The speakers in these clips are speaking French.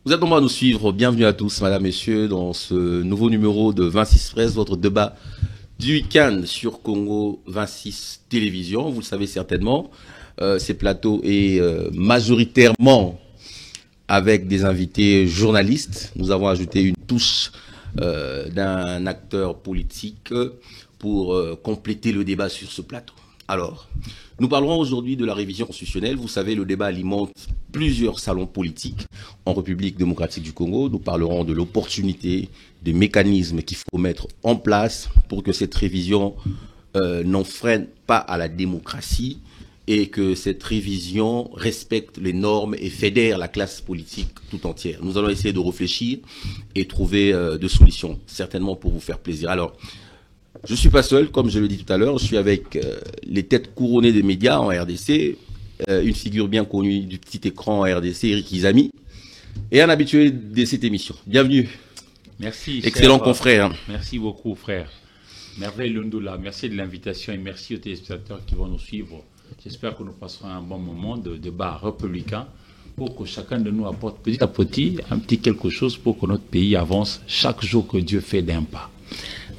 Vous êtes nombreux à nous suivre. Bienvenue à tous, madame, messieurs, dans ce nouveau numéro de 26 Presse, votre débat du week-end sur Congo 26 Télévision. Vous le savez certainement, ces plateaux est majoritairement avec des invités journalistes. Nous avons ajouté une touche d'un acteur politique pour compléter le débat sur ce plateau. Alors, nous parlerons aujourd'hui de la révision constitutionnelle. Vous savez, le débat alimente plusieurs salons politiques en République démocratique du Congo. Nous parlerons de l'opportunité, des mécanismes qu'il faut mettre en place pour que cette révision n'enfreine pas à la démocratie et que cette révision respecte les normes et fédère la classe politique tout entière. Nous allons essayer de réfléchir et trouver des solutions, certainement pour vous faire plaisir. Alors, je ne suis pas seul, comme je le dis tout à l'heure, je suis avec les têtes couronnées des médias en RDC, une figure bien connue du petit écran en RDC, Eric Izami, et un habitué de cette émission. Bienvenue. Merci. Excellent confrère. Merci beaucoup, frère. Merveille Lundoula, merci de l'invitation et merci aux téléspectateurs qui vont nous suivre. J'espère que nous passerons un bon moment de débat républicain pour que chacun de nous apporte petit à petit un petit quelque chose pour que notre pays avance chaque jour que Dieu fait d'un pas.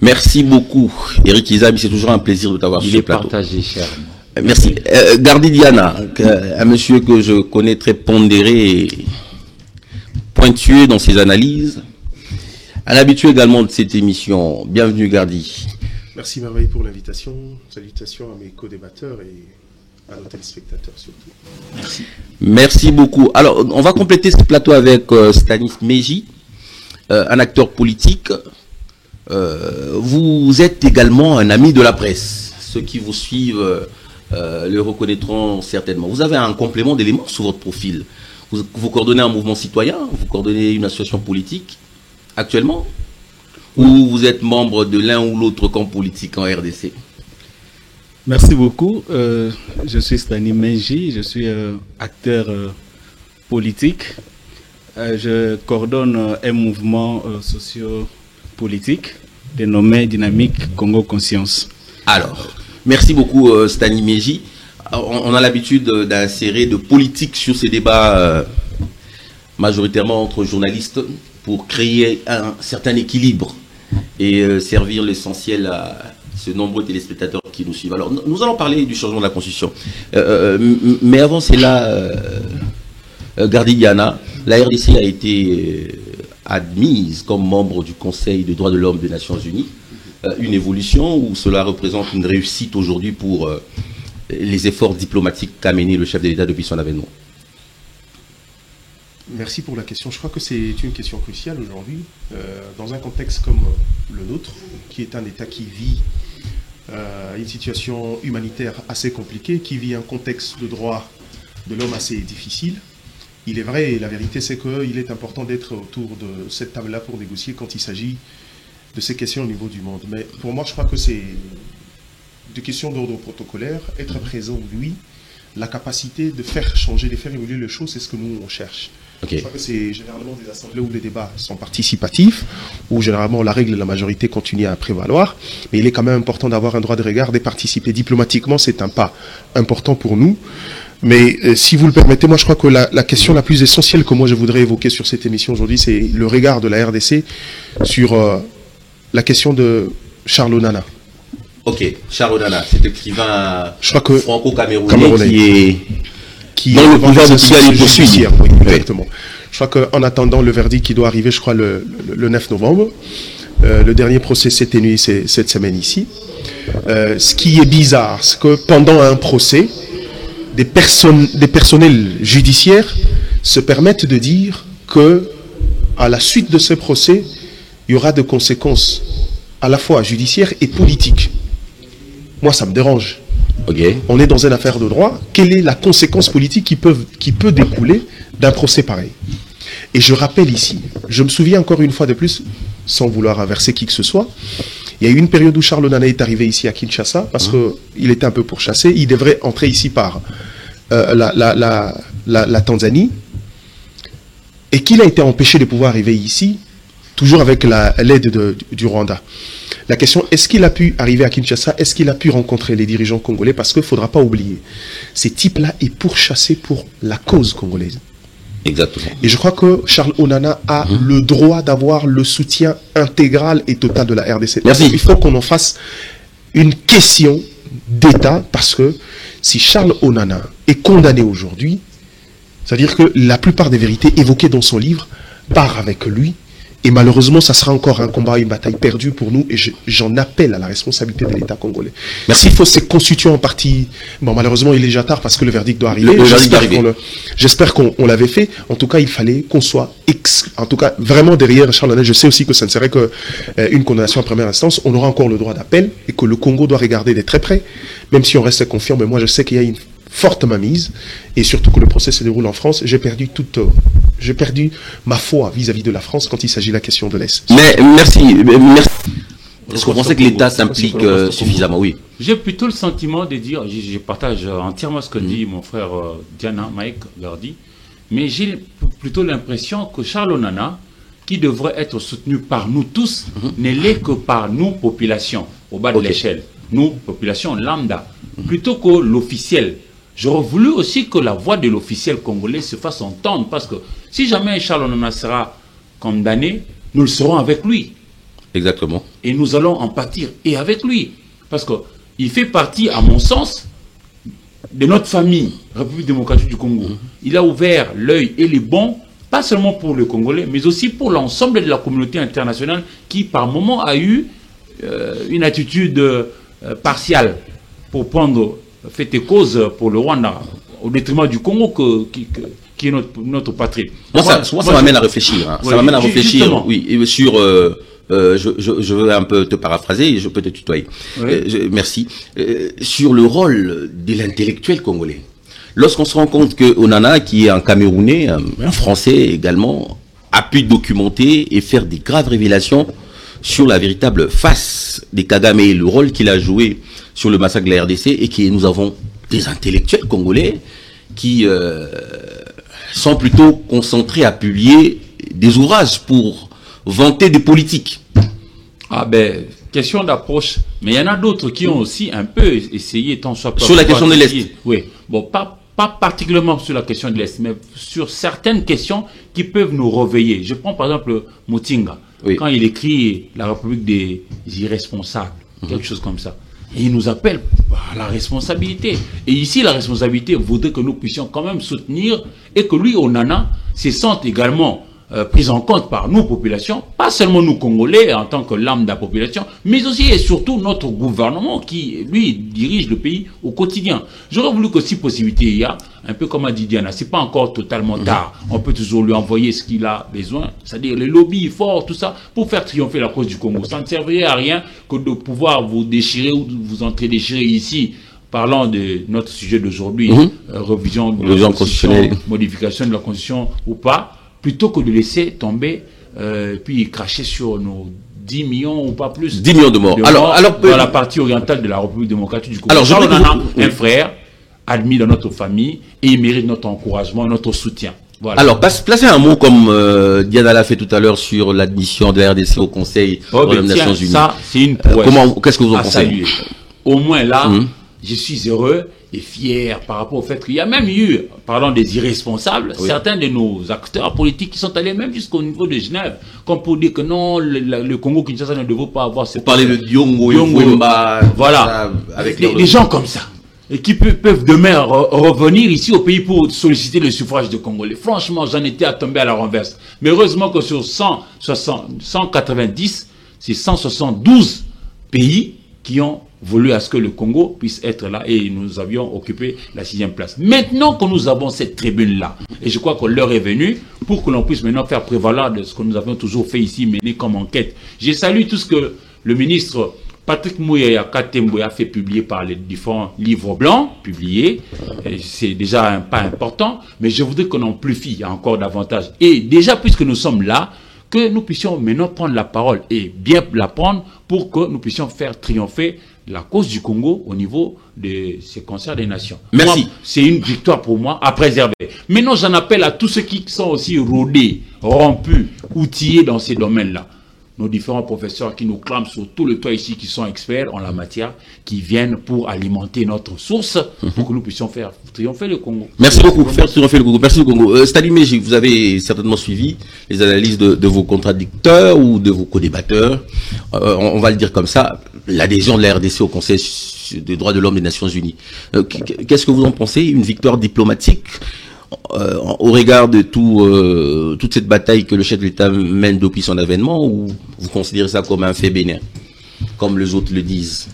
Merci beaucoup, Eric Izami. C'est toujours un plaisir de t'avoir sur ce plateau. Il est partagé, cher. Merci. Gardi Diana, un monsieur que je connais très pondéré et pointueux dans ses analyses. Un habitué également de cette émission. Bienvenue, Gardi. Merci, Merveille, pour l'invitation. Salutations à mes co-débatteurs et à nos téléspectateurs surtout. Merci. Merci beaucoup. Alors, on va compléter ce plateau avec Stanis Meji, un acteur politique. Vous êtes également un ami de la presse. Ceux qui vous suivent le reconnaîtront certainement. Vous avez un complément d'éléments sur votre profil. Vous coordonnez un mouvement citoyen, vous coordonnez une association politique actuellement, ou vous êtes membre de l'un ou l'autre camp politique en RDC? Merci beaucoup. Je suis Stanis Meji, je suis acteur politique. Je coordonne un mouvement socio-politique dénommé Dynamique Congo Conscience. Alors, merci beaucoup Stanis Meji. On a l'habitude d'insérer de politique sur ces débats majoritairement entre journalistes pour créer un certain équilibre et servir l'essentiel à ce nombreux téléspectateurs qui nous suivent. Alors, nous allons parler du changement de la Constitution. Mais avant cela, Gardi Diana, la RDC a été admise comme membre du Conseil des droits de l'homme des Nations Unies. Une évolution où cela représente une réussite aujourd'hui pour les efforts diplomatiques qu'a mené le chef de l'État depuis son avènement. Merci pour la question. Je crois que c'est une question cruciale aujourd'hui, dans un contexte comme le nôtre, qui est un État qui vit une situation humanitaire assez compliquée, qui vit un contexte de droit de l'homme assez difficile. Il est vrai, et la vérité c'est qu'il est important d'être autour de cette table-là pour négocier quand il s'agit de ces questions au niveau du monde. Mais pour moi, je crois que c'est des questions d'ordre protocolaire. Être présent, oui. La capacité de faire changer, de faire évoluer les choses, c'est ce que nous, on cherche. Okay. Je crois que c'est généralement des assemblées où les débats sont participatifs, où généralement la règle de la majorité continue à prévaloir, mais il est quand même important d'avoir un droit de regard, de participer diplomatiquement, c'est un pas important pour nous. Mais si vous le permettez, moi je crois que la question la plus essentielle que moi je voudrais évoquer sur cette émission aujourd'hui, c'est le regard de la RDC sur la question de Charles Onana. Ok, Charles Onana, cet écrivain franco-camerounais qui dans le pouvoir de Kigali judiciaire. Oui, exactement. Je crois qu'en attendant le verdict qui doit arriver, je crois, le 9 novembre, le dernier procès s'est tenu cette semaine ici. Ce qui est bizarre, c'est que pendant un procès, des personnels judiciaires se permettent de dire que, à la suite de ce procès, il y aura des conséquences à la fois judiciaires et politiques. Moi, ça me dérange. Okay. On est dans une affaire de droit. Quelle est la conséquence politique qui peut découler d'un procès pareil? Et je rappelle ici, je me souviens encore une fois de plus, sans vouloir inverser qui que ce soit, il y a eu une période où Charles Onana est arrivé ici à Kinshasa, parce qu'il était un peu pourchassé. Il devrait entrer ici par la Tanzanie, et qu'il a été empêché de pouvoir arriver ici, toujours avec l'aide du Rwanda. La question, est-ce qu'il a pu arriver à Kinshasa? Est-ce qu'il a pu rencontrer les dirigeants congolais? Parce qu'il ne faudra pas oublier, ces types-là est pourchassé pour la cause congolaise. Exactement. Et je crois que Charles Onana a le droit d'avoir le soutien intégral et total de la RDC. Merci. Il faut qu'on en fasse une question d'État, parce que si Charles Onana est condamné aujourd'hui, c'est-à-dire que la plupart des vérités évoquées dans son livre partent avec lui. Et malheureusement, ça sera encore un combat, une bataille perdue pour nous. Et j'en appelle à la responsabilité de l'État congolais. Merci. S'il faut se constituer en partie... Bon, malheureusement, il est déjà tard parce que le verdict doit arriver. J'espère qu'on l'avait fait. En tout cas, il fallait qu'on soit... En tout cas, vraiment derrière Charles Onana. Je sais aussi que ça ne serait qu'une condamnation en première instance. On aura encore le droit d'appel et que le Congo doit regarder de très près. Même si on reste confiant, mais moi, je sais qu'il y a une forte mainmise. Et surtout que le procès se déroule en France. J'ai perdu ma foi vis-à-vis de la France quand il s'agit de la question de l'Est. Mais merci. Est-ce qu'on pensait que l'État s'implique suffisamment? Oui. J'ai plutôt le sentiment de dire, je partage entièrement ce que dit mon frère Diana, Mike Gardi, mais j'ai plutôt l'impression que Charles Onana, qui devrait être soutenu par nous tous, ne l'est que par nous, population, au bas de l'échelle. Nous, population lambda, plutôt que l'officiel. J'aurais voulu aussi que la voix de l'officiel congolais se fasse entendre, parce que si jamais Charles Onana sera condamné, nous le serons avec lui. Exactement. Et nous allons en pâtir, et avec lui. Parce qu'il fait partie, à mon sens, de notre famille, République démocratique du Congo. Il a ouvert l'œil et les bons, pas seulement pour le Congolais, mais aussi pour l'ensemble de la communauté internationale qui, par moment, a eu une attitude partiale pour prendre fait et cause pour le Rwanda, au détriment du Congo qui est notre patrie. Moi, ça m'amène à réfléchir. Hein. Ça m'amène à réfléchir, oui, sur... je veux un peu te paraphraser, je peux te tutoyer. Oui. Merci. Sur le rôle de l'intellectuel congolais. Lorsqu'on se rend compte que Onana, qui est un Camerounais, un Français également, a pu documenter et faire des graves révélations sur la véritable face des Kagame et le rôle qu'il a joué sur le massacre de la RDC, et que nous avons des intellectuels congolais qui sont plutôt concentrés à publier des ouvrages pour vanter des politiques. Ah ben, question d'approche. Mais il y en a d'autres qui ont aussi un peu essayé, tant soit sur la question de l'Est. Oui, bon, pas particulièrement sur la question de l'Est, mais sur certaines questions qui peuvent nous réveiller. Je prends par exemple Mutinga, quand il écrit La République des irresponsables, quelque chose comme ça. Et il nous appelle à la responsabilité. Et ici, la responsabilité voudrait que nous puissions quand même soutenir, et que lui, Onana, se sente également prise en compte par nous, populations, pas seulement nous, Congolais, en tant que l'âme de la population, mais aussi et surtout notre gouvernement qui, lui, dirige le pays au quotidien. J'aurais voulu que si possibilité il y a, un peu comme a dit Diana, c'est pas encore totalement tard. On peut toujours lui envoyer ce qu'il a besoin, c'est-à-dire les lobbies forts, tout ça, pour faire triompher la cause du Congo. Ça ne servirait à rien que de pouvoir vous déchirer ou vous entrer déchirer ici. Parlant de notre sujet d'aujourd'hui, révision de la Constitution, modification de la Constitution ou pas, plutôt que de laisser tomber, puis cracher sur nos 10 millions ou pas plus. 10 millions de morts. Alors, dans la partie orientale de la République démocratique du Congo. Alors, on a un frère admis dans notre famille et il mérite notre encouragement, notre soutien. Voilà. Alors, placez un mot comme Diana l'a fait tout à l'heure sur l'admission de la RDC au Conseil des Nations Unies. Ça, c'est une prouesse. Qu'est-ce que vous en pensez? Au moins là, je suis heureux et fier par rapport au fait qu'il y a même eu, parlant des irresponsables, certains de nos acteurs politiques qui sont allés même jusqu'au niveau de Genève, comme pour dire que non, le Congo-Kinshasa ne devrait pas avoir... Vous parlez de Diongo, voilà, avec des gens comme ça, et qui peuvent demain revenir ici au pays pour solliciter le suffrage des Congolais. Franchement, j'en étais à tomber à la renverse. Mais heureusement que sur 190, c'est 172 pays qui ont voulu à ce que le Congo puisse être là, et nous avions occupé la 6e place. Maintenant que nous avons cette tribune-là, et je crois que l'heure est venue pour que l'on puisse maintenant faire prévaloir de ce que nous avons toujours fait ici, mener comme enquête. J'ai salué tout ce que le ministre Patrick Mouyaya Katembo a fait publier par les différents livres blancs publiés. C'est déjà un pas important, mais je voudrais qu'on amplifie encore davantage. Et déjà, puisque nous sommes là, que nous puissions maintenant prendre la parole et bien la prendre pour que nous puissions faire triompher la cause du Congo au niveau de ces concerts des nations. Merci. C'est une victoire pour moi à préserver. Maintenant, j'en appelle à tous ceux qui sont aussi rodés, rompus, outillés dans ces domaines-là. nos différents professeurs qui nous clament sur tout le toit ici, qui sont experts en la matière, qui viennent pour alimenter notre source, pour que nous puissions faire triompher le Congo. Merci beaucoup, faire triompher le Congo. Merci le Congo. Staline Meji, vous avez certainement suivi les analyses de vos contradicteurs ou de vos co-débatteurs. On va le dire comme ça, l'adhésion de la RDC au Conseil des droits de l'homme des Nations Unies. Qu'est-ce que vous en pensez? Une victoire diplomatique au regard de toute cette bataille que le chef de l'État mène depuis son avènement, ou vous considérez ça comme un fait bénin, comme les autres le disent,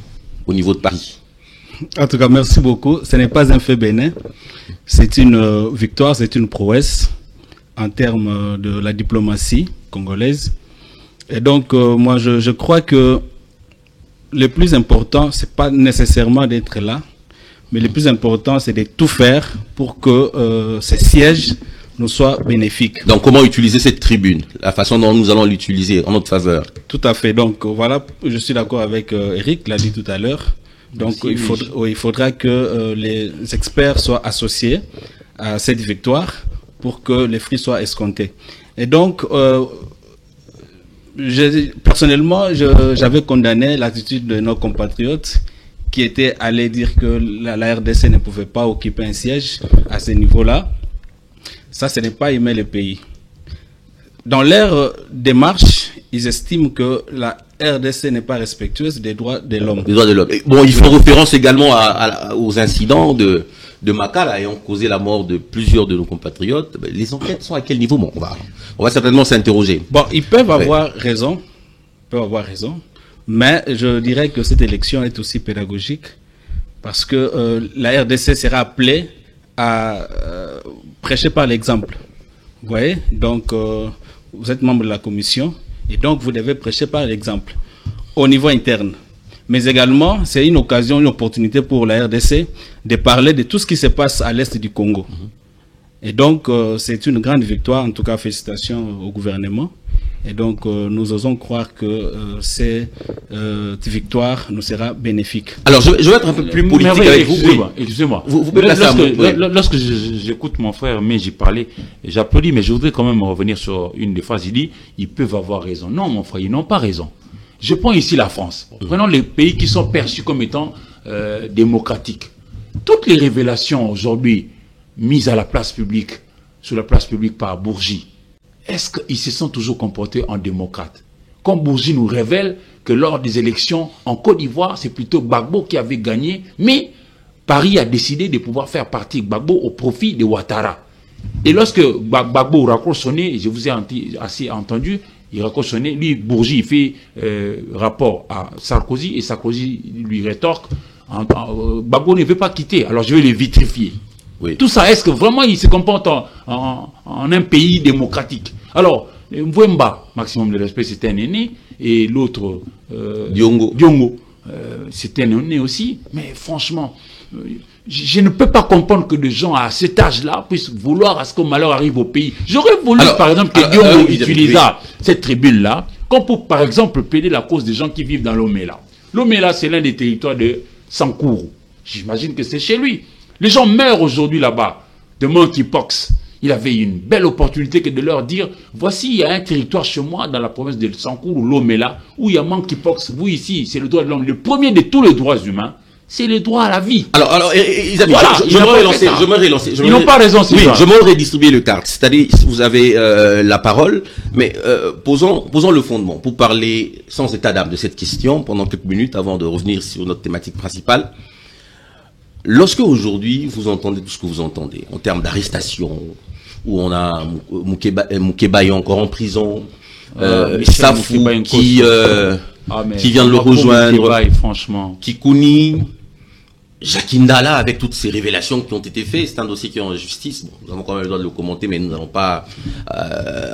au niveau de Paris? En tout cas, merci beaucoup. Ce n'est pas un fait bénin. C'est une victoire, c'est une prouesse en termes de la diplomatie congolaise. Et donc, moi, je crois que le plus important, c'est pas nécessairement d'être là, mais le plus important, c'est de tout faire pour que ces sièges nous soient bénéfiques. Donc, comment utiliser cette tribune? La façon dont nous allons l'utiliser en notre faveur. Tout à fait. Donc, voilà, je suis d'accord avec Eric, l'a dit tout à l'heure. Donc, il faudra que les experts soient associés à cette victoire pour que les fruits soient escomptés. Et donc, personnellement, j'avais condamné l'attitude de nos compatriotes qui étaient allés dire que la RDC ne pouvait pas occuper un siège à ce niveau-là. Ça, ce n'est pas aimer le pays. Dans leur démarche, ils estiment que la RDC n'est pas respectueuse des droits de l'homme. Les droits de l'homme. Bon, ils font référence également aux incidents de Makala ayant causé la mort de plusieurs de nos compatriotes. Les enquêtes sont à quel niveau? Bon, on va certainement s'interroger. Bon, ils peuvent avoir raison. Mais je dirais que cette élection est aussi pédagogique parce que la RDC sera appelée à prêcher par l'exemple. Vous voyez? Donc, vous êtes membre de la commission et donc vous devez prêcher par l'exemple au niveau interne. Mais également, c'est une occasion, une opportunité pour la RDC de parler de tout ce qui se passe à l'est du Congo. Et donc, c'est une grande victoire. En tout cas, félicitations au gouvernement. Et donc, nous osons croire que cette victoire nous sera bénéfique. Alors, je vais être un peu plus politique avec vous. Excusez-moi. Lorsque j'écoute mon frère, mais j'ai parlé, j'applaudis, mais je voudrais quand même revenir sur une des phrases. Il dit, ils peuvent avoir raison. Non, mon frère, ils n'ont pas raison. Je prends ici la France. Prenons les pays qui sont perçus comme étant démocratiques. Toutes les révélations aujourd'hui mises à la place publique, sur la place publique par Bourgi, est-ce qu'ils se sont toujours comportés en démocrates? Comme Bourgi nous révèle que lors des élections en Côte d'Ivoire, c'est plutôt Gbagbo qui avait gagné, mais Paris a décidé de pouvoir faire partie Gbagbo au profit de Ouattara. Et lorsque Gbagbo raccroche son nez, je vous ai assez entendu, il raccroche son nez, lui, Bourgi, il fait rapport à Sarkozy, et Sarkozy lui rétorque, Gbagbo ne veut pas quitter, alors je vais le vitrifier. Oui. Tout ça, est-ce que vraiment il se comporte en un pays démocratique? Alors, Mwemba, maximum de respect, c'était un aîné, et l'autre, Diongo, c'était un aîné aussi, mais franchement, je ne peux pas comprendre que des gens à cet âge-là puissent vouloir à ce que le malheur arrive au pays. J'aurais voulu, par exemple, que Diongo utilisât cette tribune-là, comme pour, par exemple, plaider la cause des gens qui vivent dans l'Omela. L'Omela, c'est l'un des territoires de Sankourou. J'imagine que c'est chez lui. Les gens meurent aujourd'hui là-bas de monkeypox. Il avait une belle opportunité que de leur dire, voici, il y a un territoire chez moi dans la province de Sankourou, l'Omela, où il y a monkeypox. Vous ici, c'est le droit de l'homme. Le premier de tous les droits humains, c'est le droit à la vie. Alors, Isabelle, voilà, je me relancer. Ils n'ont pas raison, oui, je me redistribuer le carte. C'est-à-dire, vous avez la parole, mais posons le fondement pour parler sans état d'âme de cette question pendant quelques minutes avant de revenir sur notre thématique principale. Lorsque aujourd'hui vous entendez tout ce que vous entendez en termes d'arrestation, où on a Moukébaye encore en prison, Safou qui vient de le rejoindre, franchement, Kikouni, Jacques Ndala avec toutes ces révélations qui ont été faites, c'est un dossier qui est en justice. Bon, nous avons quand même le droit de le commenter, mais nous n'allons pas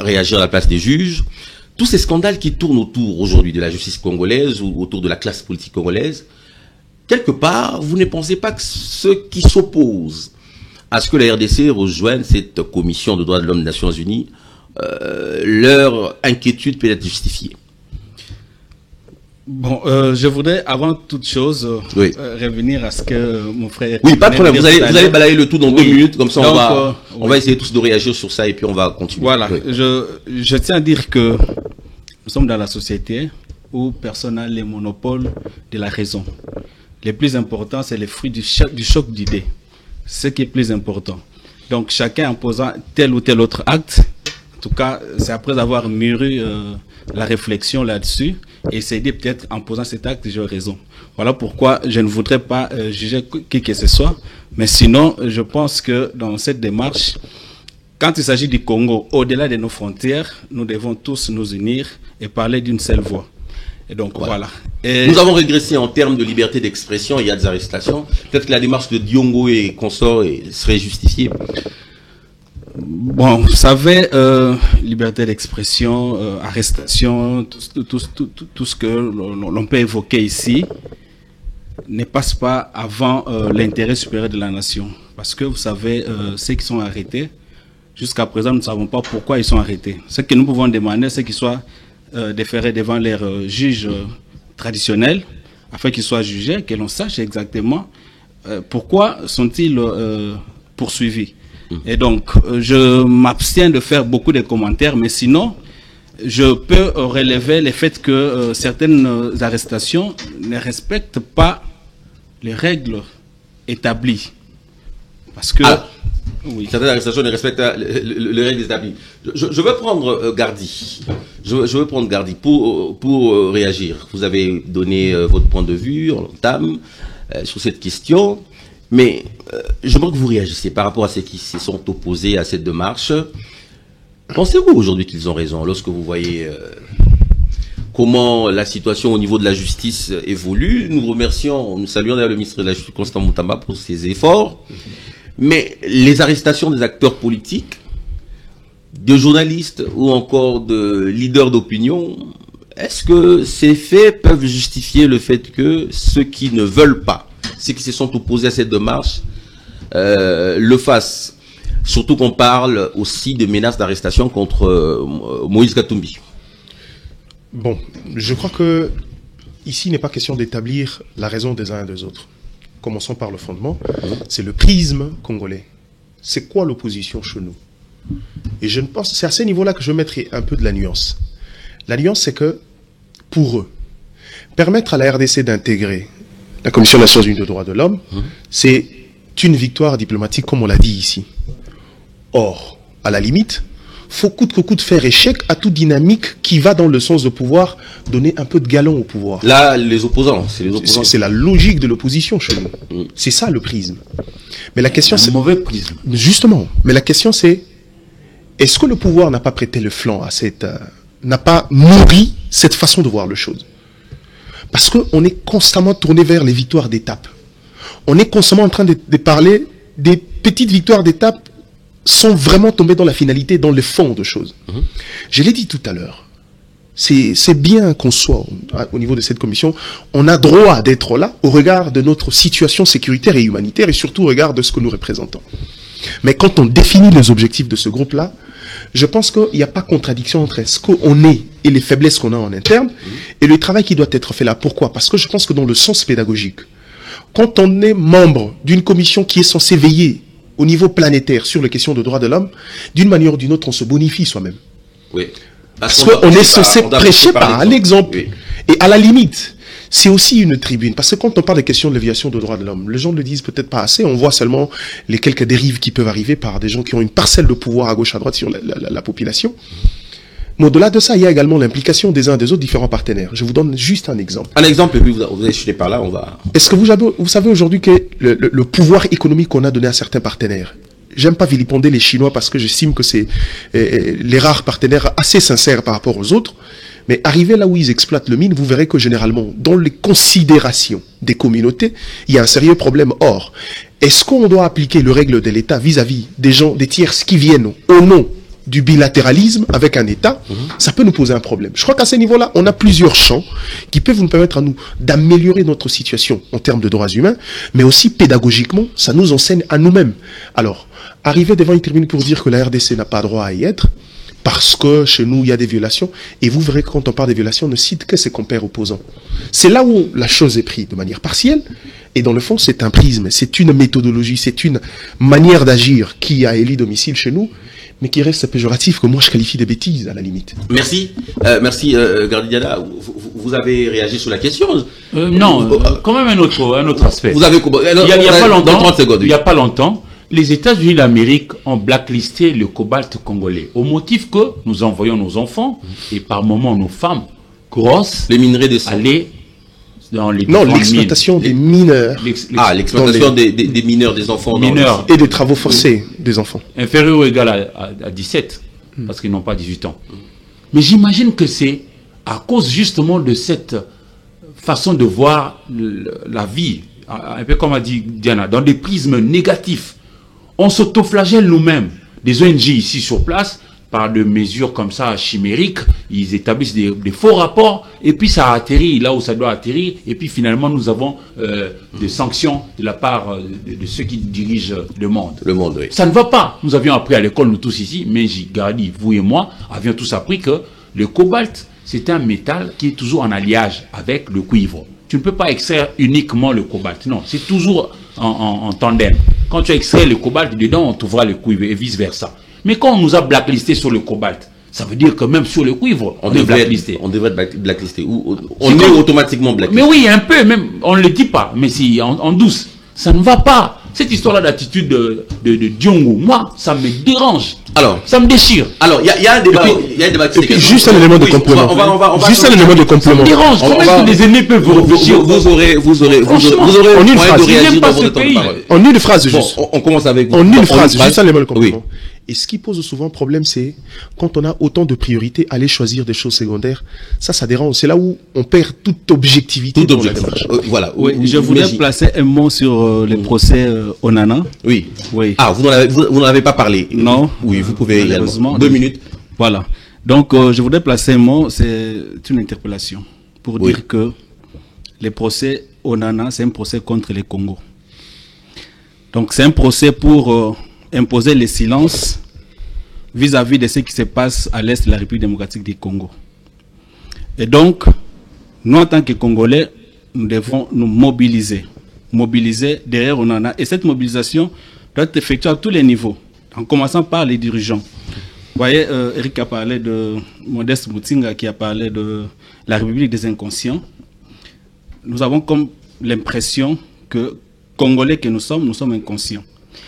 réagir à la place des juges. Tous ces scandales qui tournent autour aujourd'hui de la justice congolaise ou autour de la classe politique congolaise, quelque part, vous ne pensez pas que ceux qui s'opposent à ce que la RDC rejoigne cette commission de droits de l'homme des Nations Unies, leur inquiétude peut être justifiée? Bon, je voudrais avant toute chose revenir à ce que mon frère... Oui, pas de problème, vous allez balayer le tout dans 2 minutes, comme ça on va essayer tous de réagir sur ça et puis on va continuer. Voilà, je tiens à dire que nous sommes dans la société où personne n'a les monopoles de la raison. Le plus important, c'est les fruits du choc d'idées. Ce qui est plus important. Donc, chacun en posant tel ou tel autre acte, en tout cas, c'est après avoir mûri la réflexion là-dessus, et c'est dit peut-être en posant cet acte, j'ai raison. Voilà pourquoi je ne voudrais pas juger qui que ce soit, mais sinon, je pense que dans cette démarche, quand il s'agit du Congo, au-delà de nos frontières, nous devons tous nous unir et parler d'une seule voix. Et donc, voilà. Et nous avons régressé en termes de liberté d'expression, il y a des arrestations. Peut-être que la démarche de Diongo et consorts serait justifiée. Bon, vous savez, liberté d'expression, arrestation, tout ce que l'on peut évoquer ici ne passe pas avant l'intérêt supérieur de la nation. Parce que vous savez, ceux qui sont arrêtés, jusqu'à présent, nous ne savons pas pourquoi ils sont arrêtés. Ce que nous pouvons demander, c'est qu'ils soient déférés devant leurs juges traditionnels, afin qu'ils soient jugés, que l'on sache exactement pourquoi sont-ils poursuivis. Et donc, je m'abstiens de faire beaucoup de commentaires, mais sinon, je peux relever le fait que certaines arrestations ne respectent pas les règles établies. Parce que... oui. Certaines arrestations ne respectent les règles établies. Je veux prendre Gardi. Je veux prendre Gardi pour réagir. Vous avez donné votre point de vue en entame sur cette question. Mais j'aimerais que vous réagissiez par rapport à ceux qui se sont opposés à cette démarche. Pensez-vous aujourd'hui qu'ils ont raison lorsque vous voyez comment la situation au niveau de la justice évolue? Nous saluons d'ailleurs le ministre de la Justice, Constant Moutamba, pour ses efforts. Mais les arrestations des acteurs politiques, de journalistes ou encore de leaders d'opinion, est-ce que ces faits peuvent justifier le fait que ceux qui ne veulent pas, ceux qui se sont opposés à cette démarche, le fassent? Surtout qu'on parle aussi de menaces d'arrestation contre Moïse Katumbi. Bon, je crois que ici, il n'est pas question d'établir la raison des uns et des autres. Commençons par le fondement. C'est le prisme congolais. C'est quoi l'opposition chez nous? Et je pense, c'est à ce niveau-là que je mettrai un peu de la nuance. La nuance, c'est que, pour eux, permettre à la RDC d'intégrer la Commission des Nations Unies des droits de l'homme, c'est une victoire diplomatique, comme on l'a dit ici. Or, à la limite, faut coûte que coûte faire échec à toute dynamique qui va dans le sens de pouvoir donner un peu de galon au pouvoir. Là, les opposants, c'est les opposants. C'est la logique de l'opposition chez nous. C'est ça le prisme. Mais la question, c'est... un mauvais prisme. Justement. Mais la question, c'est, est-ce que le pouvoir n'a pas prêté le flanc à cette... n'a pas nourri cette façon de voir les choses? Parce qu'on est constamment tourné vers les victoires d'étape. On est constamment en train de parler des petites victoires d'étape sans vraiment tomber dans la finalité, dans le fond de choses. Je l'ai dit tout à l'heure. C'est bien qu'on soit au niveau de cette commission. On a droit d'être là au regard de notre situation sécuritaire et humanitaire et surtout au regard de ce que nous représentons. Mais quand on définit les objectifs de ce groupe-là, je pense qu'il n'y a pas contradiction entre ce qu'on est et les faiblesses qu'on a en interne et le travail qui doit être fait là. Pourquoi? Parce que je pense que dans le sens pédagogique, quand on est membre d'une commission qui est censée veiller au niveau planétaire sur les questions de droits de l'homme, d'une manière ou d'une autre, on se bonifie soi-même. Oui. Parce qu'on est censé prêcher par l'exemple. Oui. Et à la limite, c'est aussi une tribune. Parce que quand on parle des questions de l'évaluation des droits de l'homme, les gens ne le disent peut-être pas assez. On voit seulement les quelques dérives qui peuvent arriver par des gens qui ont une parcelle de pouvoir à gauche, à droite sur la population. Mais au-delà de ça, il y a également l'implication des uns des autres différents partenaires. Je vous donne juste un exemple. Un exemple, et puis vous allez chuter par là, on va... Est-ce que vous savez aujourd'hui que le pouvoir économique qu'on a donné à certains partenaires, j'aime pas vilipender les Chinois parce que j'estime que c'est les rares partenaires assez sincères par rapport aux autres, mais arrivé là où ils exploitent le mine, vous verrez que généralement, dans les considérations des communautés, il y a un sérieux problème. Or, est-ce qu'on doit appliquer les règles de l'État vis-à-vis des gens, des tierces qui viennent au nom du bilatéralisme avec un État, ça peut nous poser un problème. Je crois qu'à ce niveau-là, on a plusieurs champs qui peuvent nous permettre à nous d'améliorer notre situation en termes de droits humains, mais aussi pédagogiquement, ça nous enseigne à nous-mêmes. Alors, arriver devant une tribune pour dire que la RDC n'a pas droit à y être, parce que chez nous, il y a des violations, et vous verrez que quand on parle des violations, on ne cite que ses compères opposants. C'est là où la chose est prise de manière partielle, et dans le fond, c'est un prisme, c'est une méthodologie, c'est une manière d'agir qui a élu domicile chez nous, mais qui reste péjoratif, que moi je qualifie de bêtises à la limite. Merci, Gardidiana, vous avez réagi sur la question. Non, quand même un autre aspect. Vous avez il y a pas longtemps, dans 30 secondes, oui. Il n'y a pas longtemps, les États-Unis d'Amérique ont blacklisté le cobalt congolais au motif que nous envoyons nos enfants et par moments nos femmes grosses les minerais de sang. Aller dans les non, l'exploitation des mineurs. L'exploitation des mineurs, des enfants. Mineurs. Et des travaux forcés des enfants. Inférieurs ou égal à 17, parce qu'ils n'ont pas 18 ans. Mais j'imagine que c'est à cause justement de cette façon de voir la vie, un peu comme a dit Diana, dans des prismes négatifs. On s'autoflagelle nous-mêmes. Des ONG ici sur place, par des mesures comme ça chimériques, ils établissent des faux rapports, et puis ça atterrit là où ça doit atterrir, et puis finalement nous avons des sanctions de la part de ceux qui dirigent le monde. Le monde, oui. Ça ne va pas. Nous avions appris à l'école, nous tous ici, mais Gardi, vous et moi, avions tous appris que le cobalt, c'est un métal qui est toujours en alliage avec le cuivre. Tu ne peux pas extraire uniquement le cobalt, non, c'est toujours en tandem. Quand tu extrais le cobalt, dedans on trouvera le cuivre et vice-versa. Mais quand on nous a blacklisté sur le cobalt, ça veut dire que même sur le cuivre, on est blacklisté. On devrait être blacklisté. On est automatiquement blacklisté. Mais oui, un peu, même, on ne le dit pas, mais si en douce. Ça ne va pas. Cette histoire-là d'attitude de Diongo, moi, ça me dérange. Alors, ça me déchire. Alors, il y a un débat. Il y a un débat qui juste un élément de complément. Juste un élément de complément. Ça me dérange. Comment est-ce que les aînés peuvent réfléchir? Vous aurez en une phrase. de réagir dans votre temps de parole. En une phrase, juste. On commence avec vous. En une phrase, juste un élément de complément. Oui. Et ce qui pose souvent problème, c'est quand on a autant de priorités, aller choisir des choses secondaires, ça dérange. C'est là où on perd toute objectivité dans la démarche. Voilà. Oui, je voudrais placer un mot sur les procès Onana. Oui. Oui. Ah, vous n'en avez pas parlé. Non. Oui, vous pouvez également. 2 minutes. Voilà. Donc, je voudrais placer un mot, c'est une interpellation pour dire que les procès Onana, c'est un procès contre les Congos. Donc, c'est un procès pour imposer le silence vis-à-vis de ce qui se passe à l'est de la République démocratique du Congo. Et donc, nous, en tant que Congolais, nous devons nous mobiliser derrière Onana. Et cette mobilisation doit être effectuée à tous les niveaux, en commençant par les dirigeants. Vous voyez, Eric a parlé de Modeste Moutinga, qui a parlé de la République des inconscients. Nous avons comme l'impression que, Congolais que nous sommes inconscients.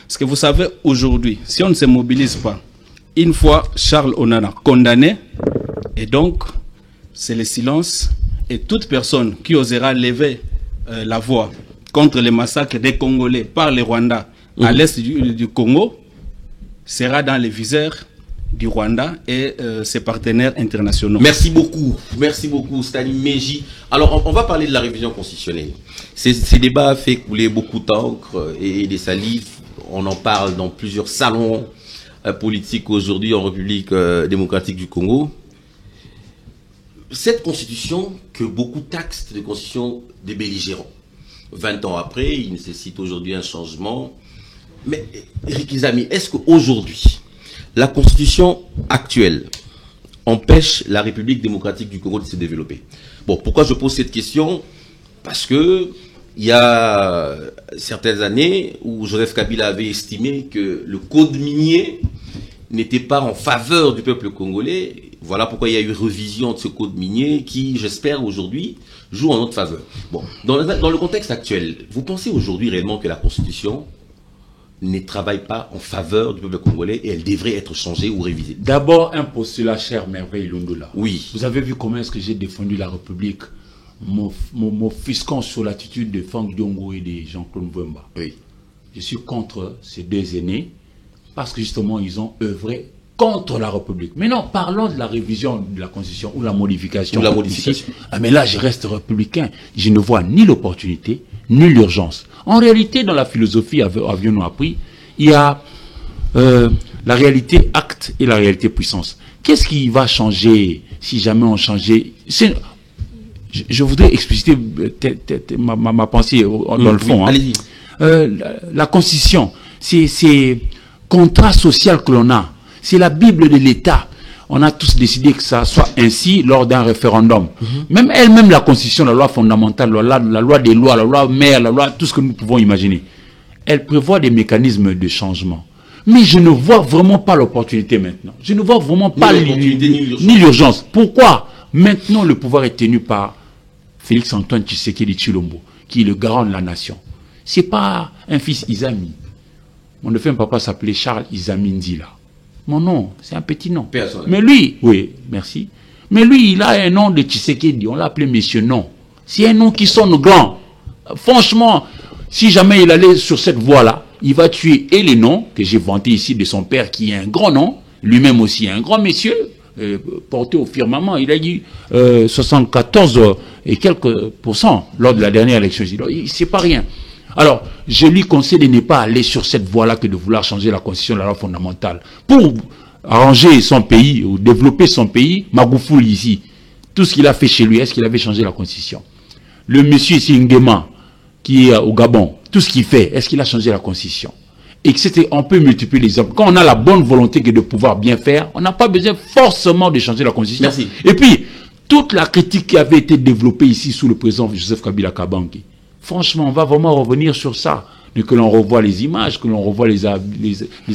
Parce que vous savez, aujourd'hui, si on ne se mobilise pas, une fois Charles Onana condamné, et donc, c'est le silence, et toute personne qui osera lever la voix contre les massacres des Congolais par les Rwandais à l'est du Congo, sera dans les viseurs du Rwanda et ses partenaires internationaux. Merci beaucoup Stani Meji. Alors on va parler de la révision constitutionnelle. Ces débats ont fait couler beaucoup d'encre et des salives. On en parle dans plusieurs salons politiques aujourd'hui en République démocratique du Congo. Cette constitution que beaucoup taxent de constitution des belligérants. 20 ans après, il nécessite aujourd'hui un changement. Mais Eric Izami, est-ce qu'aujourd'hui, la constitution actuelle empêche la République démocratique du Congo de se développer? Bon, pourquoi je pose cette question? Parce que il y a certaines années où Joseph Kabila avait estimé que le code minier n'était pas en faveur du peuple congolais. Voilà pourquoi il y a eu révision de ce code minier qui, j'espère, aujourd'hui, joue en notre faveur. Bon, dans le contexte actuel, vous pensez aujourd'hui réellement que la Constitution ne travaille pas en faveur du peuple congolais et elle devrait être changée ou révisée? D'abord, un postulat, cher Merveille Lundula. Oui. Vous avez vu comment est-ce que j'ai défendu la République, m'offusquant sur l'attitude de Franck Diongo et de Jean-Claude Mbemba. Oui. Je suis contre ces deux aînés parce que justement, ils ont œuvré contre la République. Maintenant, parlons de la révision de la Constitution ou la modification. Ah, mais là, je reste républicain. Je ne vois ni l'opportunité, ni l'urgence. En réalité, dans la philosophie, avions-nous appris, il y a la réalité acte et la réalité puissance. Qu'est-ce qui va changer si jamais on changeait? Je voudrais expliciter ma pensée dans le fond. Allez-y. La Constitution, c'est contrat social que l'on a. C'est la Bible de l'État. On a tous décidé que ça soit ainsi lors d'un référendum. Même elle-même, la Constitution, la loi fondamentale, la loi des lois, la loi mère, la loi, tout ce que nous pouvons imaginer. Elle prévoit des mécanismes de changement. Mais je ne vois vraiment pas l'opportunité maintenant. Je ne vois vraiment pas l'opportunité ni l'urgence. Pourquoi? Maintenant, le pouvoir est tenu par Félix-Antoine Tshisekedi Tshilombo, qui est le garant de la nation. C'est pas un fils Izami. Mon défunt papa s'appelait Charles Izami Ndila. Mon nom, c'est un petit nom. Personne. Mais lui, oui, merci. Mais lui, il a un nom de Tshisekedi. On l'a appelé Monsieur Non. C'est un nom qui sonne grand. Franchement, si jamais il allait sur cette voie-là, il va tuer et les noms que j'ai vantés ici de son père, qui est un grand nom, lui-même aussi un grand monsieur, porté au firmament. Il a eu 74 et quelques pourcents lors de la dernière élection. C'est pas rien. Alors, je lui conseille de ne pas aller sur cette voie-là que de vouloir changer la constitution de la loi fondamentale. Pour arranger son pays ou développer son pays, Magoufouli ici, tout ce qu'il a fait chez lui, est-ce qu'il avait changé la constitution? Le monsieur ici, Nguema, qui est au Gabon, tout ce qu'il fait, est-ce qu'il a changé la constitution? Et que on peut multiplier les exemples. Quand on a la bonne volonté que de pouvoir bien faire, on n'a pas besoin forcément de changer la constitution. Merci. Et puis, toute la critique qui avait été développée ici sous le président Joseph Kabila Kabange, franchement, on va vraiment revenir sur ça. Que l'on revoie les images, que l'on revoie les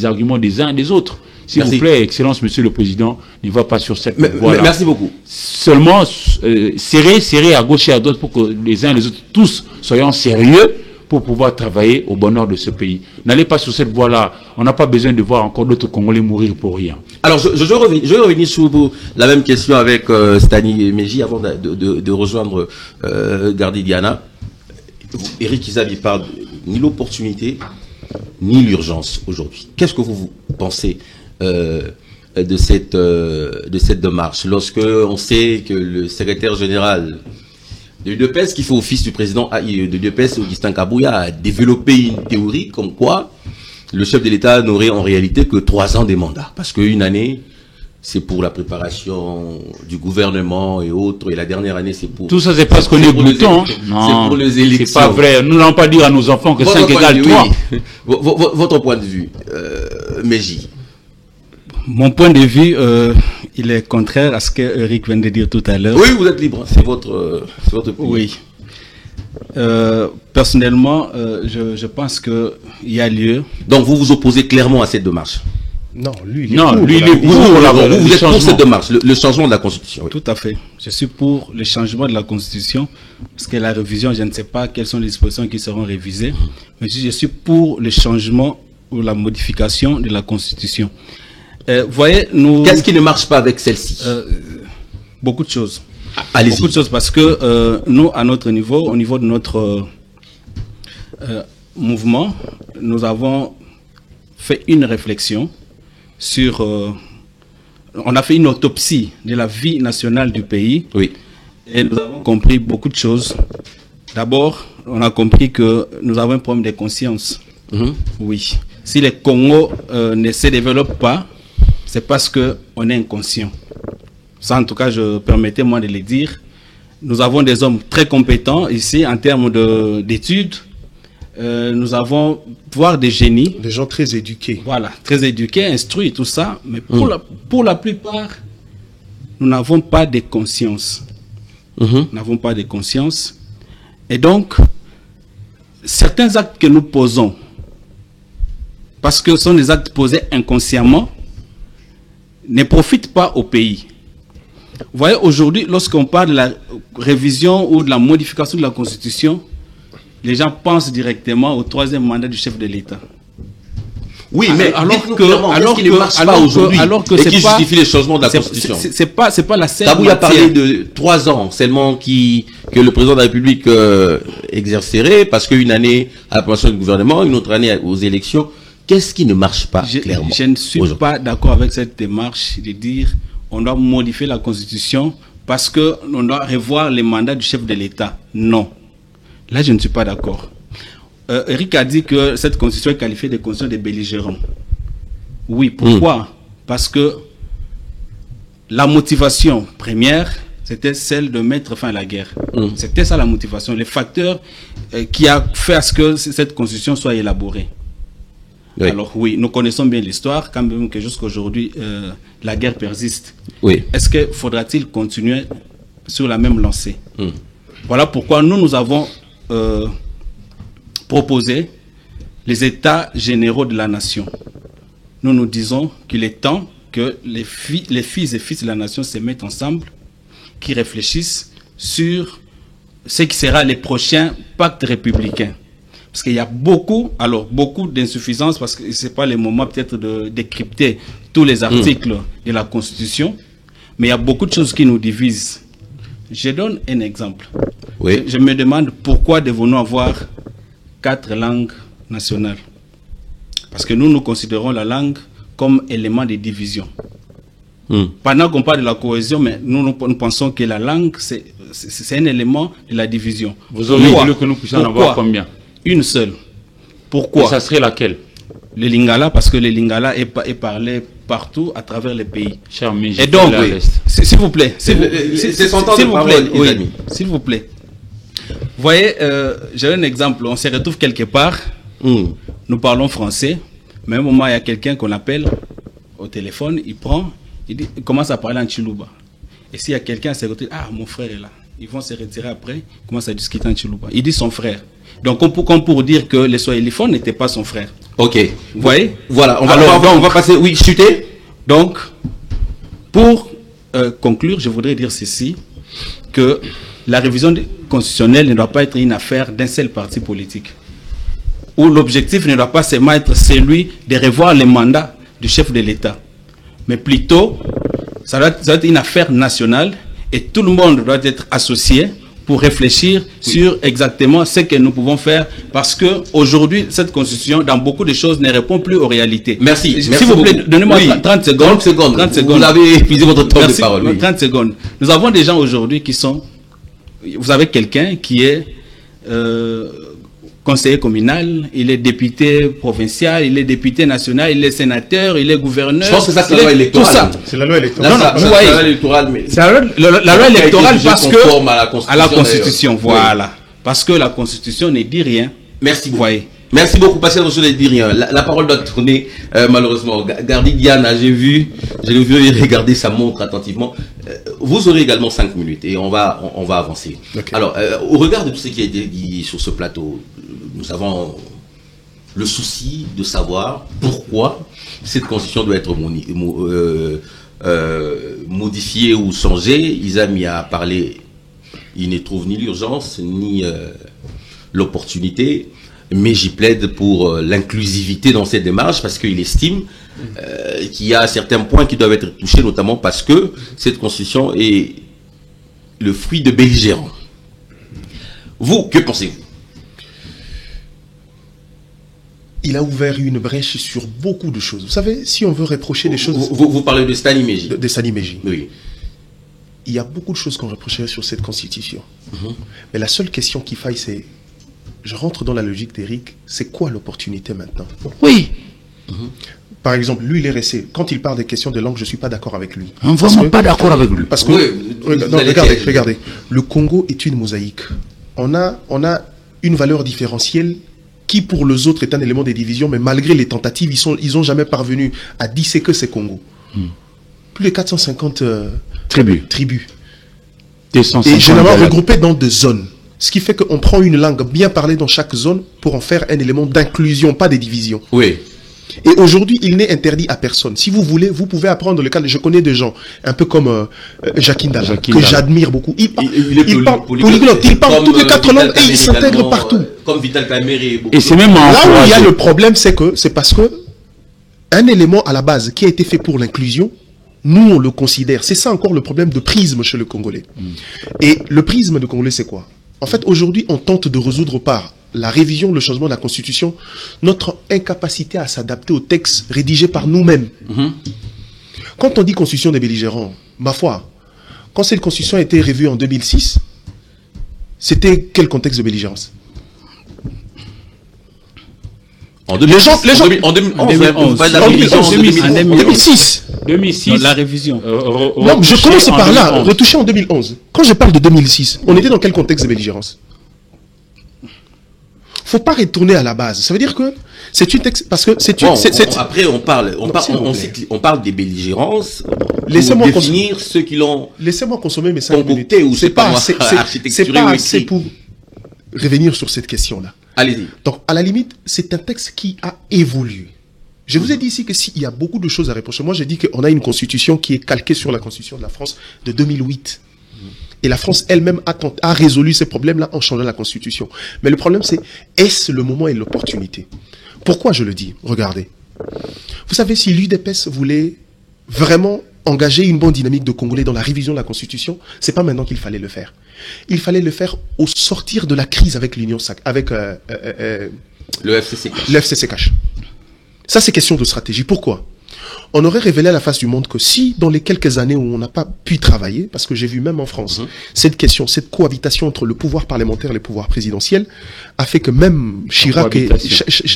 arguments des uns et des autres. S'il vous plaît, Excellence, Monsieur le Président, ne va pas sur cette voie-là. Merci beaucoup. Seulement, serrer à gauche et à droite pour que les uns et les autres, tous, soyons sérieux pour pouvoir travailler au bonheur de ce pays. N'allez pas sur cette voie-là. On n'a pas besoin de voir encore d'autres Congolais mourir pour rien. Alors, je vais revenir sur la même question avec Stani Meji avant de rejoindre Gardi Diana. Eric Izami parle ni l'opportunité ni l'urgence aujourd'hui. Qu'est-ce que vous pensez de cette démarche lorsque on sait que le secrétaire général de l'UDPS, qui fait office du président de l'UDPS, Augustin Kabouya, a développé une théorie comme quoi le chef de l'État n'aurait en réalité que 3 ans de mandat, parce qu'une année c'est pour la préparation du gouvernement et autres, et la dernière année, c'est pour... Tout ça, c'est parce qu'on est bouton. C'est pour les élections. C'est pas vrai. Nous n'allons pas dire à nos enfants que 5 égale 3. Oui. Votre point de vue, Meji. Mon point de vue, il est contraire à ce que Eric vient de dire tout à l'heure. Oui, vous êtes libre. C'est votre point. Oui. Personnellement, je pense qu'il y a lieu. Donc, vous vous opposez clairement à cette démarche? Non, lui, il est pour. Vous êtes pour cette démarche, le changement de la Constitution. Oui. Tout à fait. Je suis pour le changement de la Constitution, parce que la révision, je ne sais pas quelles sont les dispositions qui seront révisées, mais je suis pour le changement ou la modification de la Constitution. Voyez, nous... Qu'est-ce qui ne marche pas avec celle-ci? Beaucoup de choses. Allez-y. Beaucoup de choses, parce que nous, à notre niveau, au niveau de notre mouvement, nous avons fait une réflexion sur... on a fait une autopsie de la vie nationale du pays. Oui. Et nous avons compris beaucoup de choses. D'abord, on a compris que nous avons un problème de conscience. Oui. Si le Congo ne se développe pas, c'est parce qu'on est inconscient. Ça, en tout cas, permettez-moi de le dire. Nous avons des hommes très compétents ici en termes d'études. Nous avons, voire des génies. Des gens très éduqués. Voilà, très éduqués, instruits, tout ça. Mais pour la plupart, nous n'avons pas de conscience. Nous n'avons pas de conscience. Et donc, certains actes que nous posons, parce que ce sont des actes posés inconsciemment, ne profitent pas au pays. Vous voyez, aujourd'hui, lorsqu'on parle de la révision ou de la modification de la Constitution, les gens pensent directement au 3e mandat du chef de l'État. Oui, mais alors qu'il ne marche pas aujourd'hui et qui justifie les changements de la Constitution. C'est pas la seule Kabouya a parlé de 3 ans seulement que le président de la République exercerait, parce qu'une année à la formation du gouvernement, une autre année aux élections. Qu'est-ce qui ne marche pas clairement? Je ne suis pas d'accord avec cette démarche de dire on doit modifier la Constitution parce qu'on doit revoir les mandats du chef de l'État. Non. Là, je ne suis pas d'accord. Eric a dit que cette Constitution est qualifiée de Constitution des belligérants. Oui, pourquoi? Parce que la motivation première, c'était celle de mettre fin à la guerre. C'était ça la motivation, le facteur qui a fait à ce que cette Constitution soit élaborée. Oui. Alors oui, nous connaissons bien l'histoire, quand même que jusqu'à aujourd'hui, la guerre persiste. Oui. Est-ce que faudra-t-il continuer sur la même lancée? Voilà pourquoi nous avons proposé les États généraux de la nation. nous nous disons qu'il est temps que les fils et fils de la nation se mettent ensemble, qui réfléchissent sur ce qui sera les prochains pactes républicains. Parce qu'il y a beaucoup d'insuffisances, parce que ce n'est pas le moment peut-être de décrypter tous les articles de la Constitution, mais il y a beaucoup de choses qui nous divisent. Je donne un exemple. Oui. Je me demande pourquoi devons-nous avoir 4 langues nationales. Parce que nous considérons la langue comme élément de division. Pendant qu'on parle de la cohésion, mais nous pensons que la langue, c'est un élément de la division. Vous auriez voulu que nous puissions en avoir combien? Une seule. Pourquoi? Et ça serait laquelle? Le lingala, parce que le lingala est parlé partout à travers les pays. Cher ami, et donc, s'il vous plaît, s'il vous plaît. Vous voyez, j'ai un exemple. On se retrouve quelque part, nous parlons français, mais à un moment, il y a quelqu'un qu'on appelle au téléphone, il commence à parler en Chiluba. Et s'il y a quelqu'un, c'est mon frère est là. Ils vont se retirer après, ils commencent à discuter en Chiluba. Il dit son frère. Donc, comme pour dire que les Swahiliphones n'étaient pas son frère. Ok. Vous voyez? Voilà, on va passer. Oui, chuter. Donc, pour conclure, je voudrais dire ceci, que la révision constitutionnelle ne doit pas être une affaire d'un seul parti politique. Où l'objectif ne doit pas seulement être celui de revoir les mandats du chef de l'État. Mais plutôt, ça doit être une affaire nationale et tout le monde doit être associé pour réfléchir sur exactement ce que nous pouvons faire, parce que aujourd'hui cette constitution, dans beaucoup de choses, ne répond plus aux réalités. Merci. S'il vous plaît, donnez-moi 30 secondes. 30 secondes. Vous avez épuisé votre temps de parole. Oui. 30 secondes. Nous avons des gens aujourd'hui qui sont... Vous avez quelqu'un qui est conseiller communal, il est député provincial, il est député national, il est sénateur, il est gouverneur. Je pense que ça, c'est la loi électorale. Tout ça. C'est la loi électorale. La loi électorale, mais... C'est la loi électorale parce que... À la Constitution, voilà. Parce que la Constitution ne dit rien. Merci. Vous voyez. Merci beaucoup, Pascal Rousseau, ne dit rien. La parole doit tourner, malheureusement. Gardez Diana, j'ai vu regarder sa montre attentivement. Vous aurez également 5 minutes et on va avancer. Okay. Alors, au regard de tout ce qui a été dit sur ce plateau, nous avons le souci de savoir pourquoi cette constitution doit être modifiée ou changée. Isami a parlé, il ne trouve ni l'urgence, ni l'opportunité. Mais j'y plaide pour l'inclusivité dans cette démarche parce qu'il estime qu'il y a certains points qui doivent être touchés, notamment parce que cette constitution est le fruit de belligérants. Vous, que pensez-vous? Il a ouvert une brèche sur beaucoup de choses. Vous savez, si on veut reprocher des choses... Vous parlez de Stani Meji. De Stani Meji. Oui. Il y a beaucoup de choses qu'on reprocherait sur cette constitution. Mais la seule question qu'il faille, c'est... Je rentre dans la logique d'Éric, c'est quoi l'opportunité maintenant? Oui. Par exemple, lui, il est resté. Quand il parle des questions de langue, je ne suis pas d'accord avec lui. Vraiment pas d'accord avec lui. Parce que, regardez. Le Congo est une mosaïque. On a une valeur différentielle qui, pour les autres, est un élément de division, mais malgré les tentatives, ils n'ont jamais parvenu à disséquer ces Congos. Plus de 450 tribus. Et généralement regroupées dans des zones. Ce qui fait qu'on prend une langue bien parlée dans chaque zone pour en faire un élément d'inclusion, pas de division. Oui. Et aujourd'hui, il n'est interdit à personne. Si vous voulez, vous pouvez apprendre le cas. Je connais des gens, un peu comme Jacques Indala, que j'admire beaucoup. Il parle polyglotte, il parle toutes les 4 langues et il s'intègre partout. Comme Vital Kamerhe. Et c'est même là où il y a le problème, c'est parce que un élément à la base qui a été fait pour l'inclusion, nous on le considère. C'est ça encore le problème de prisme chez le Congolais. Et le prisme de Congolais, c'est quoi? En fait, aujourd'hui, on tente de résoudre par la révision, le changement de la Constitution, notre incapacité à s'adapter au texte rédigé par nous-mêmes. Quand on dit Constitution des belligérants, ma foi, quand cette Constitution a été revue en 2006, c'était quel contexte de belligérance? En 2006. 2006. La révision. Non, je commence par là, retouché en 2011. Quand je parle de 2006, on était dans quel contexte de belligérance? Faut pas retourner à la base. Ça veut dire que c'est une texte parce que c'est une. Après, on parle des belligérances. Laissez-moi définir ceux qui l'ont. Laissez-moi consommer mes 5 minutes. C'est pas assez pour revenir sur cette question-là. Allez-y. Donc, à la limite, c'est un texte qui a évolué. Je vous ai dit ici que s'il y a beaucoup de choses à reprocher, moi j'ai dit qu'on a une constitution qui est calquée sur la constitution de la France de 2008. Et la France elle-même a résolu ces problèmes-là en changeant la constitution. Mais le problème c'est, est-ce le moment et l'opportunité? Pourquoi je le dis? Regardez. Vous savez, si l'UDPS voulait vraiment engager une bonne dynamique de Congolais dans la révision de la Constitution, c'est pas maintenant qu'il fallait le faire. Il fallait le faire au sortir de la crise avec l'Union avec Le FCC. le FCC-Cash. Ça, c'est question de stratégie. Pourquoi? On aurait révélé à la face du monde que si, dans les quelques années où on n'a pas pu travailler, parce que j'ai vu même en France, cette question, cette cohabitation entre le pouvoir parlementaire et le pouvoir présidentiel, a fait que même Chirac,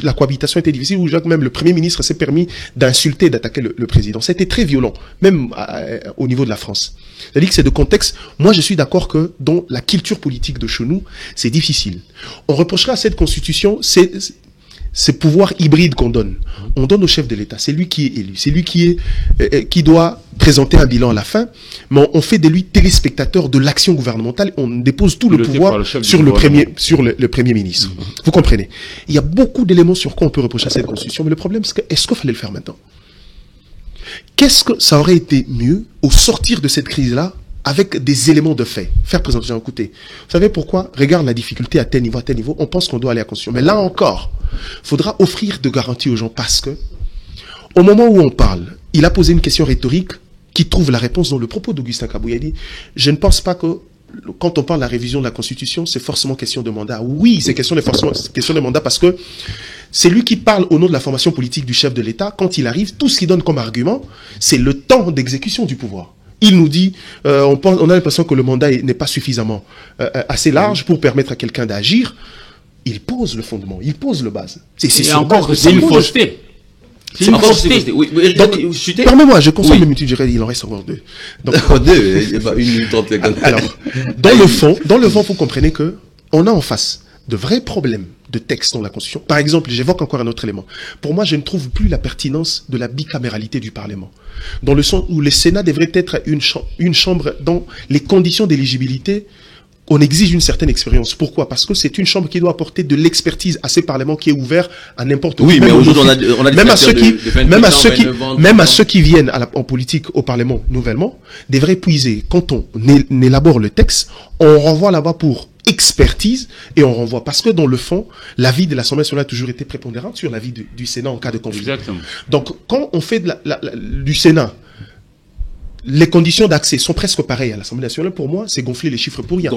la cohabitation était difficile, où Jacques, même le Premier ministre s'est permis d'insulter, d'attaquer le président. Ça a été très violent, même au niveau de la France. C'est-à-dire que c'est de contexte. Moi, je suis d'accord que dans la culture politique de chez nous, c'est difficile. On reprochera à cette constitution, ces pouvoirs hybrides qu'on donne. On donne au chef de l'État. C'est lui qui est élu. C'est lui qui doit présenter un bilan à la fin. Mais on fait de lui téléspectateur de l'action gouvernementale. On dépose tout le pouvoir sur le premier ministre. Vous comprenez? Il y a beaucoup d'éléments sur quoi on peut reprocher à cette constitution. Mais le problème, c'est que, est-ce qu'il fallait le faire maintenant? Qu'est-ce que ça aurait été mieux au sortir de cette crise-là avec des éléments de fait, faire présenter un côté. Vous savez pourquoi? Regarde la difficulté à tel niveau, on pense qu'on doit aller à la Constitution. Mais là encore, il faudra offrir de garanties aux gens parce que, au moment où on parle, il a posé une question rhétorique qui trouve la réponse dans le propos d'Augustin Kabouya. Il dit, je ne pense pas que quand on parle de la révision de la Constitution, c'est forcément question de mandat. Oui, c'est question de mandat parce que c'est lui qui parle au nom de la formation politique du chef de l'État. Quand il arrive, tout ce qu'il donne comme argument, c'est le temps d'exécution du pouvoir. Il nous dit, on a l'impression que le mandat n'est pas suffisamment assez large pour permettre à quelqu'un d'agir. Il pose le fondement, il pose le base. C'est encore c'est une fausseté. C'est une fausseté. Oui, permets-moi, je consomme le multi-géré, il en reste encore deux. Donc, une minute trente. Alors, dans le fond, vous comprenez que on a en face de vrais problèmes de texte dans la Constitution. Par exemple, j'évoque encore un autre élément. Pour moi, je ne trouve plus la pertinence de la bicaméralité du Parlement. Dans le sens où le Sénat devrait être une chambre dont les conditions d'éligibilité, on exige une certaine expérience. Pourquoi? Parce que c'est une chambre qui doit apporter de l'expertise à ces parlements qui est ouvert à n'importe qui. Oui, mais aujourd'hui, on a même à ceux qui viennent en politique au Parlement nouvellement, devraient puiser. Quand on élabore le texte, on renvoie là-bas pour expertise et on renvoie. Parce que dans le fond, l'avis de l'Assemblée nationale a toujours été prépondérant sur l'avis du Sénat en cas de conflit. Exactement. Donc, quand on fait du Sénat, les conditions d'accès sont presque pareilles à l'Assemblée nationale. Pour moi, c'est gonfler les chiffres pour rien.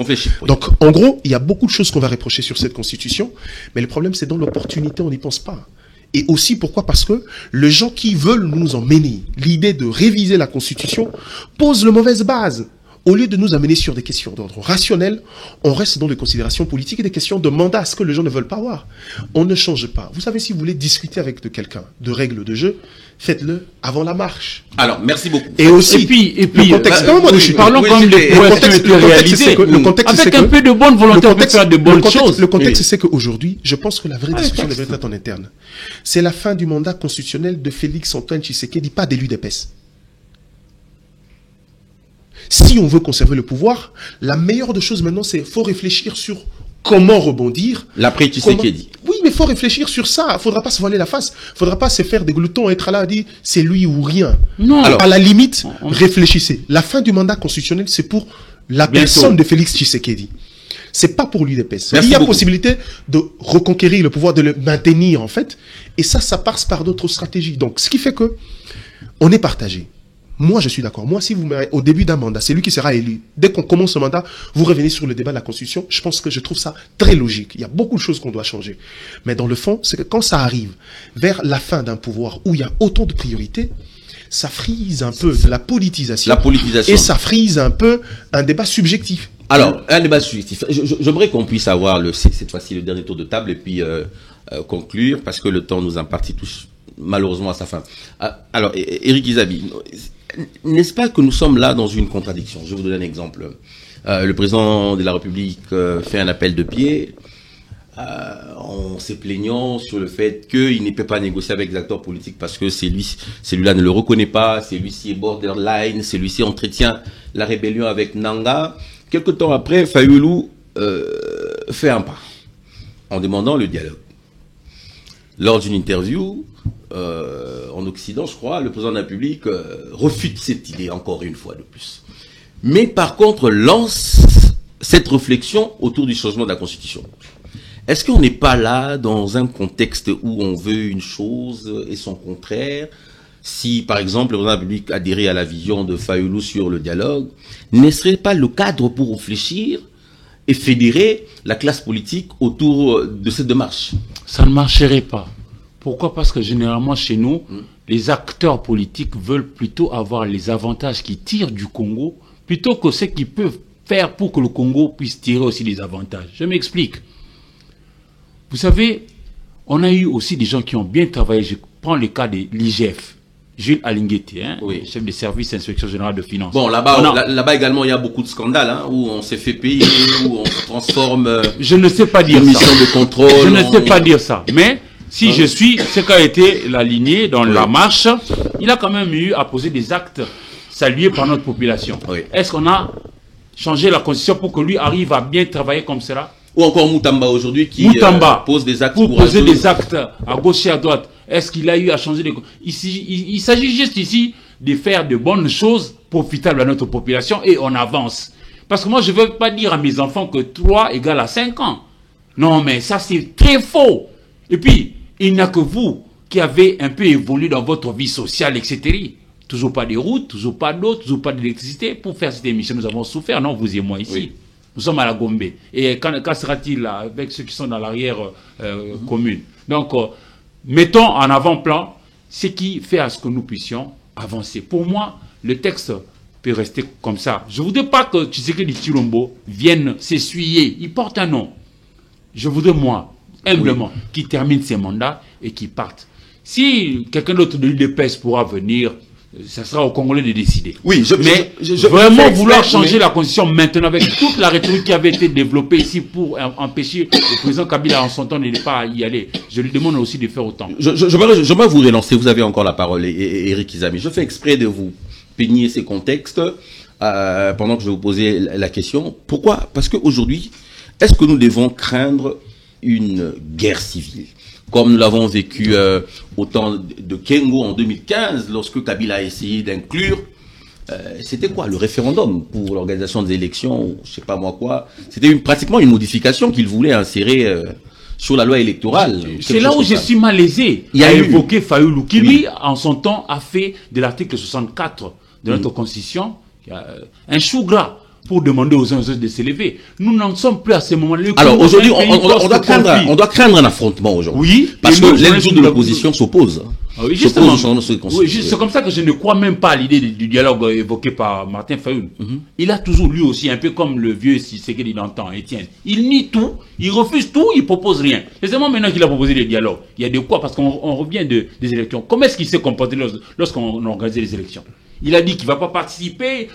Donc, en gros, il y a beaucoup de choses qu'on va reprocher sur cette Constitution, mais le problème, c'est dans l'opportunité, on n'y pense pas. Et aussi, pourquoi? Parce que les gens qui veulent nous emmener, l'idée de réviser la Constitution, pose le mauvaise base. Au lieu de nous amener sur des questions d'ordre rationnel, on reste dans des considérations politiques et des questions de mandat, ce que les gens ne veulent pas voir. On ne change pas. Vous savez, si vous voulez discuter avec quelqu'un de règles de jeu, faites-le avant la marche. Alors, merci beaucoup. Et aussi, et puis le contexte, parlons comme des prouesses qui ont été réalisées. Avec un peu de bonne volonté, on peut faire de bonnes choses. Le contexte, c'est qu'aujourd'hui, je pense que la vraie discussion devrait être en interne. C'est la fin du mandat constitutionnel de Félix Antoine Tshisekedi, pas d'élu d'EPS. Si on veut conserver le pouvoir, la meilleure des choses maintenant, c'est faut réfléchir sur comment rebondir. L'après Tshisekedi. Oui, mais faut réfléchir sur ça. Il faudra pas se voiler la face. Il faudra pas se faire des gloutons, être là à dire c'est lui ou rien. Non. Alors, à la limite, réfléchissez. La fin du mandat constitutionnel, c'est pour la personne de Félix Tshisekedi. C'est pas pour l'UDPS. Il y a possibilité de reconquérir le pouvoir, de le maintenir en fait. Et ça passe par d'autres stratégies. Donc, ce qui fait que on est partagé. Moi, je suis d'accord. Moi, si vous mettez au début d'un mandat, c'est lui qui sera élu. Dès qu'on commence ce mandat, vous revenez sur le débat de la Constitution. Je pense que je trouve ça très logique. Il y a beaucoup de choses qu'on doit changer. Mais dans le fond, c'est que quand ça arrive vers la fin d'un pouvoir où il y a autant de priorités, ça frise un peu de la politisation. Et ça frise un peu un débat subjectif. Alors, un débat subjectif. J'aimerais qu'on puisse avoir cette fois-ci le dernier tour de table et puis conclure parce que le temps nous impartit tous malheureusement à sa fin. Alors, Éric Izabi, n'est-ce pas que nous sommes là dans une contradiction? Je vais vous donner un exemple. Le président de la République fait un appel de pied en se plaignant sur le fait qu'il ne peut pas négocier avec les acteurs politiques parce que celui-là ne le reconnaît pas, celui-ci est borderline, celui-ci entretient la rébellion avec Nanga. Quelque temps après, Fayulu fait un pas en demandant le dialogue. Lors d'une interview, en Occident, je crois, le président de la République refute cette idée encore une fois de plus. Mais par contre, lance cette réflexion autour du changement de la Constitution. Est-ce qu'on n'est pas là dans un contexte où on veut une chose et son contraire? Si, par exemple, le président de la République adhérait à la vision de Fayulu sur le dialogue, ne serait pas le cadre pour réfléchir et fédérer la classe politique autour de cette démarche? Ça ne marcherait pas. Pourquoi? Parce que généralement, chez nous, les acteurs politiques veulent plutôt avoir les avantages qui tirent du Congo, plutôt que ce qu'ils peuvent faire pour que le Congo puisse tirer aussi des avantages. Je m'explique. Vous savez, on a eu aussi des gens qui ont bien travaillé. Je prends le cas de l'IGF. Jules Alinguetti, hein, oui, chef des services d'inspection générale de finances. Bon, là-bas également, il y a beaucoup de scandales, hein, où on s'est fait payer, où on se transforme. Je ne sais pas dire ça. Mission de contrôle. Je ne sais pas dire ça. Mais si je suis ce qu'a été la lignée dans la marche, il a quand même eu à poser des actes salués par notre population. Oui. Est-ce qu'on a changé la constitution pour que lui arrive à bien travailler comme cela? Ou encore Moutamba aujourd'hui qui pose des actes pour poser des actes à gauche et à droite. Est-ce qu'il a eu à changer les... Il s'agit juste ici de faire de bonnes choses profitables à notre population et on avance. Parce que moi, je ne veux pas dire à mes enfants que 3 égale à 5 ans. Non, mais ça, c'est très faux. Et puis, il n'y a que vous qui avez un peu évolué dans votre vie sociale, etc. Toujours pas de routes, toujours pas d'eau, toujours pas d'électricité. Pour faire cette émission, nous avons souffert, non, vous et moi ici. Oui. Nous sommes à la Gombe. Et quand sera-t-il avec ceux qui sont dans l'arrière commune? Donc, mettons en avant-plan ce qui fait à ce que nous puissions avancer. Pour moi, le texte peut rester comme ça. Je ne voudrais pas que Tshisekedi Tshilombo vienne s'essuyer. Il porte un nom. Je voudrais, moi, humblement, qu'il termine ses mandats et qu'il parte. Si quelqu'un d'autre de l'UDPS pourra venir, ça sera aux Congolais de décider. Oui, mais vraiment vouloir changer la constitution maintenant avec toute la rhétorique qui avait été développée ici pour empêcher le président Kabila en son temps de ne pas y aller. Je lui demande aussi de faire autant. J'aimerais vous relancer. Vous avez encore la parole, Eric Izami. Je fais exprès de vous peigner ces contextes pendant que je vais vous poser la question. Pourquoi? Parce qu'aujourd'hui, est-ce que nous devons craindre une guerre civile comme nous l'avons vécu au temps de Kengo en 2015, lorsque Kabila a essayé d'inclure, c'était quoi, le référendum pour l'organisation des élections, je sais pas moi quoi. C'était pratiquement une modification qu'il voulait insérer sur la loi électorale. C'est là où je suis malaisé. Il a évoqué Fayulu, qui lui, en son temps, a fait de l'article 64 de notre constitution un chou gras pour demander aux uns et aux autres de s'élever. Nous n'en sommes plus à ce moment-là. Alors aujourd'hui, on doit craindre un affrontement aujourd'hui. Oui. Parce que l'aile de l'opposition s'oppose. Oui, justement. Oui, c'est comme ça que je ne crois même pas à l'idée du dialogue évoqué par Martin Fayulu. Il a toujours, lui aussi, un peu comme le vieux Tshisekedi d'antan, Étienne. Il nie tout, il refuse tout, il propose rien. C'est seulement maintenant qu'il a proposé des dialogues. Il y a de quoi, parce qu'on revient des élections. Comment est-ce qu'il s'est comporté lorsqu'on a organisé les élections? Il a dit qu'il ne va pas participer,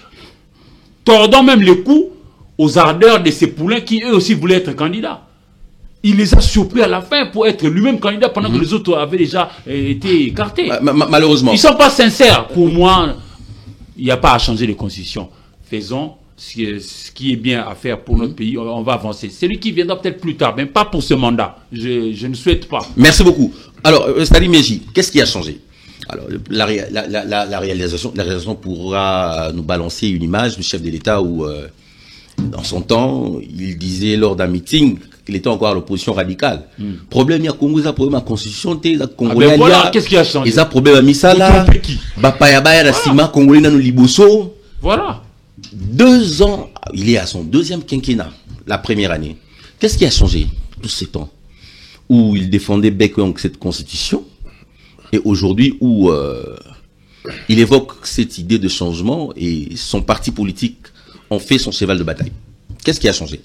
tordant même les coups aux ardeurs de ces poulains qui eux aussi voulaient être candidats. Il les a surpris à la fin pour être lui-même candidat pendant que les autres avaient déjà été écartés. Malheureusement. Ils ne sont pas sincères. Pour moi, il n'y a pas à changer de constitution. Faisons ce qui est bien à faire pour notre pays. On va avancer. Celui qui viendra peut-être plus tard, mais pas pour ce mandat. Je ne souhaite pas. Merci beaucoup. Alors, Stali Meji, qu'est-ce qui a changé? Alors, la réalisation pourra nous balancer une image du chef de l'État où, dans son temps, il disait lors d'un meeting qu'il était encore à l'opposition radicale. Problème, il y a Congo, il y a problème à la constitution, il y a Congolais. Voilà, qu'est-ce qui a changé? Il y a problème à Misala, Bapayabaya, la Sima, Congolais, Nanou Liboso. Voilà. 2 ans, il est à son 2e quinquennat, la première année. Qu'est-ce qui a changé tous ces temps? Où il défendait bec et ongle cette constitution, et aujourd'hui où il évoque cette idée de changement et son parti politique en fait son cheval de bataille. Qu'est-ce qui a changé?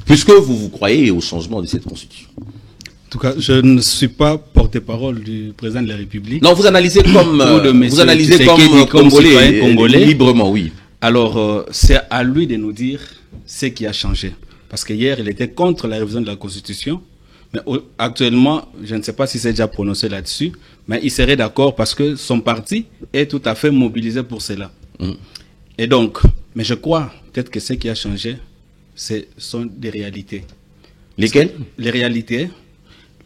Puisque vous croyez au changement de cette constitution. En tout cas, je ne suis pas porte-parole du président de la République. Non, vous analysez comme Congolais, librement, oui. Alors, c'est à lui de nous dire ce qui a changé. Parce que hier, il était contre la révision de la Constitution. Mais actuellement, je ne sais pas si c'est déjà prononcé là-dessus, mais il serait d'accord parce que son parti est tout à fait mobilisé pour cela. Et donc, mais je crois peut-être que ce qui a changé, ce sont des réalités. Lesquelles? Les réalités.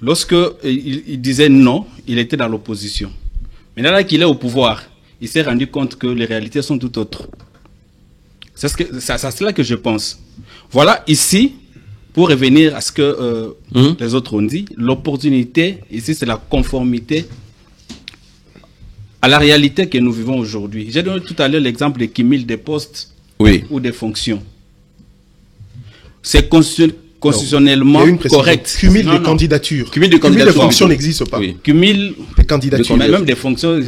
lorsque il disait non, il était dans l'opposition. Maintenant là qu'il est au pouvoir, il s'est rendu compte que les réalités sont tout autres. C'est cela que je pense. Voilà, ici, pour revenir à ce que les autres ont dit, l'opportunité, ici, c'est la conformité à la réalité que nous vivons aujourd'hui. J'ai donné tout à l'heure l'exemple de cumul des postes ou des fonctions. C'est constitutionnellement correct. Cumul de candidatures. Cumul de fonctions n'existe pas. Oui. Cumul des candidatures. Même des fonctions,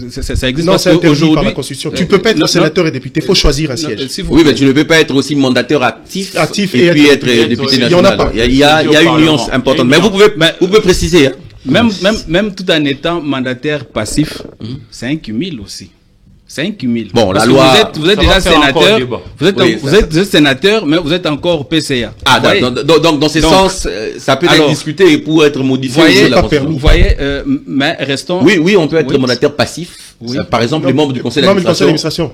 ça existe. Non, c'est interdit par la Constitution. Tu peux pas être sénateur et député, il faut choisir un siège. Oui, mais tu ne peux pas être aussi mandataire actif et puis être député national. Il y en a pas. Il y a une nuance importante. Mais vous pouvez préciser. Hein. Même tout en étant mandataire passif, c'est un cumul aussi. C'est un cumul. Bon, la loi. Vous êtes déjà sénateur. Vous êtes sénateur, mais vous êtes encore PCA. Ah, donc dans ce sens, ça peut être discuté pour être modifié. Vous voyez, mais restons. Oui, on peut être mandataire passif. Oui. Par exemple, les membres du conseil d'administration.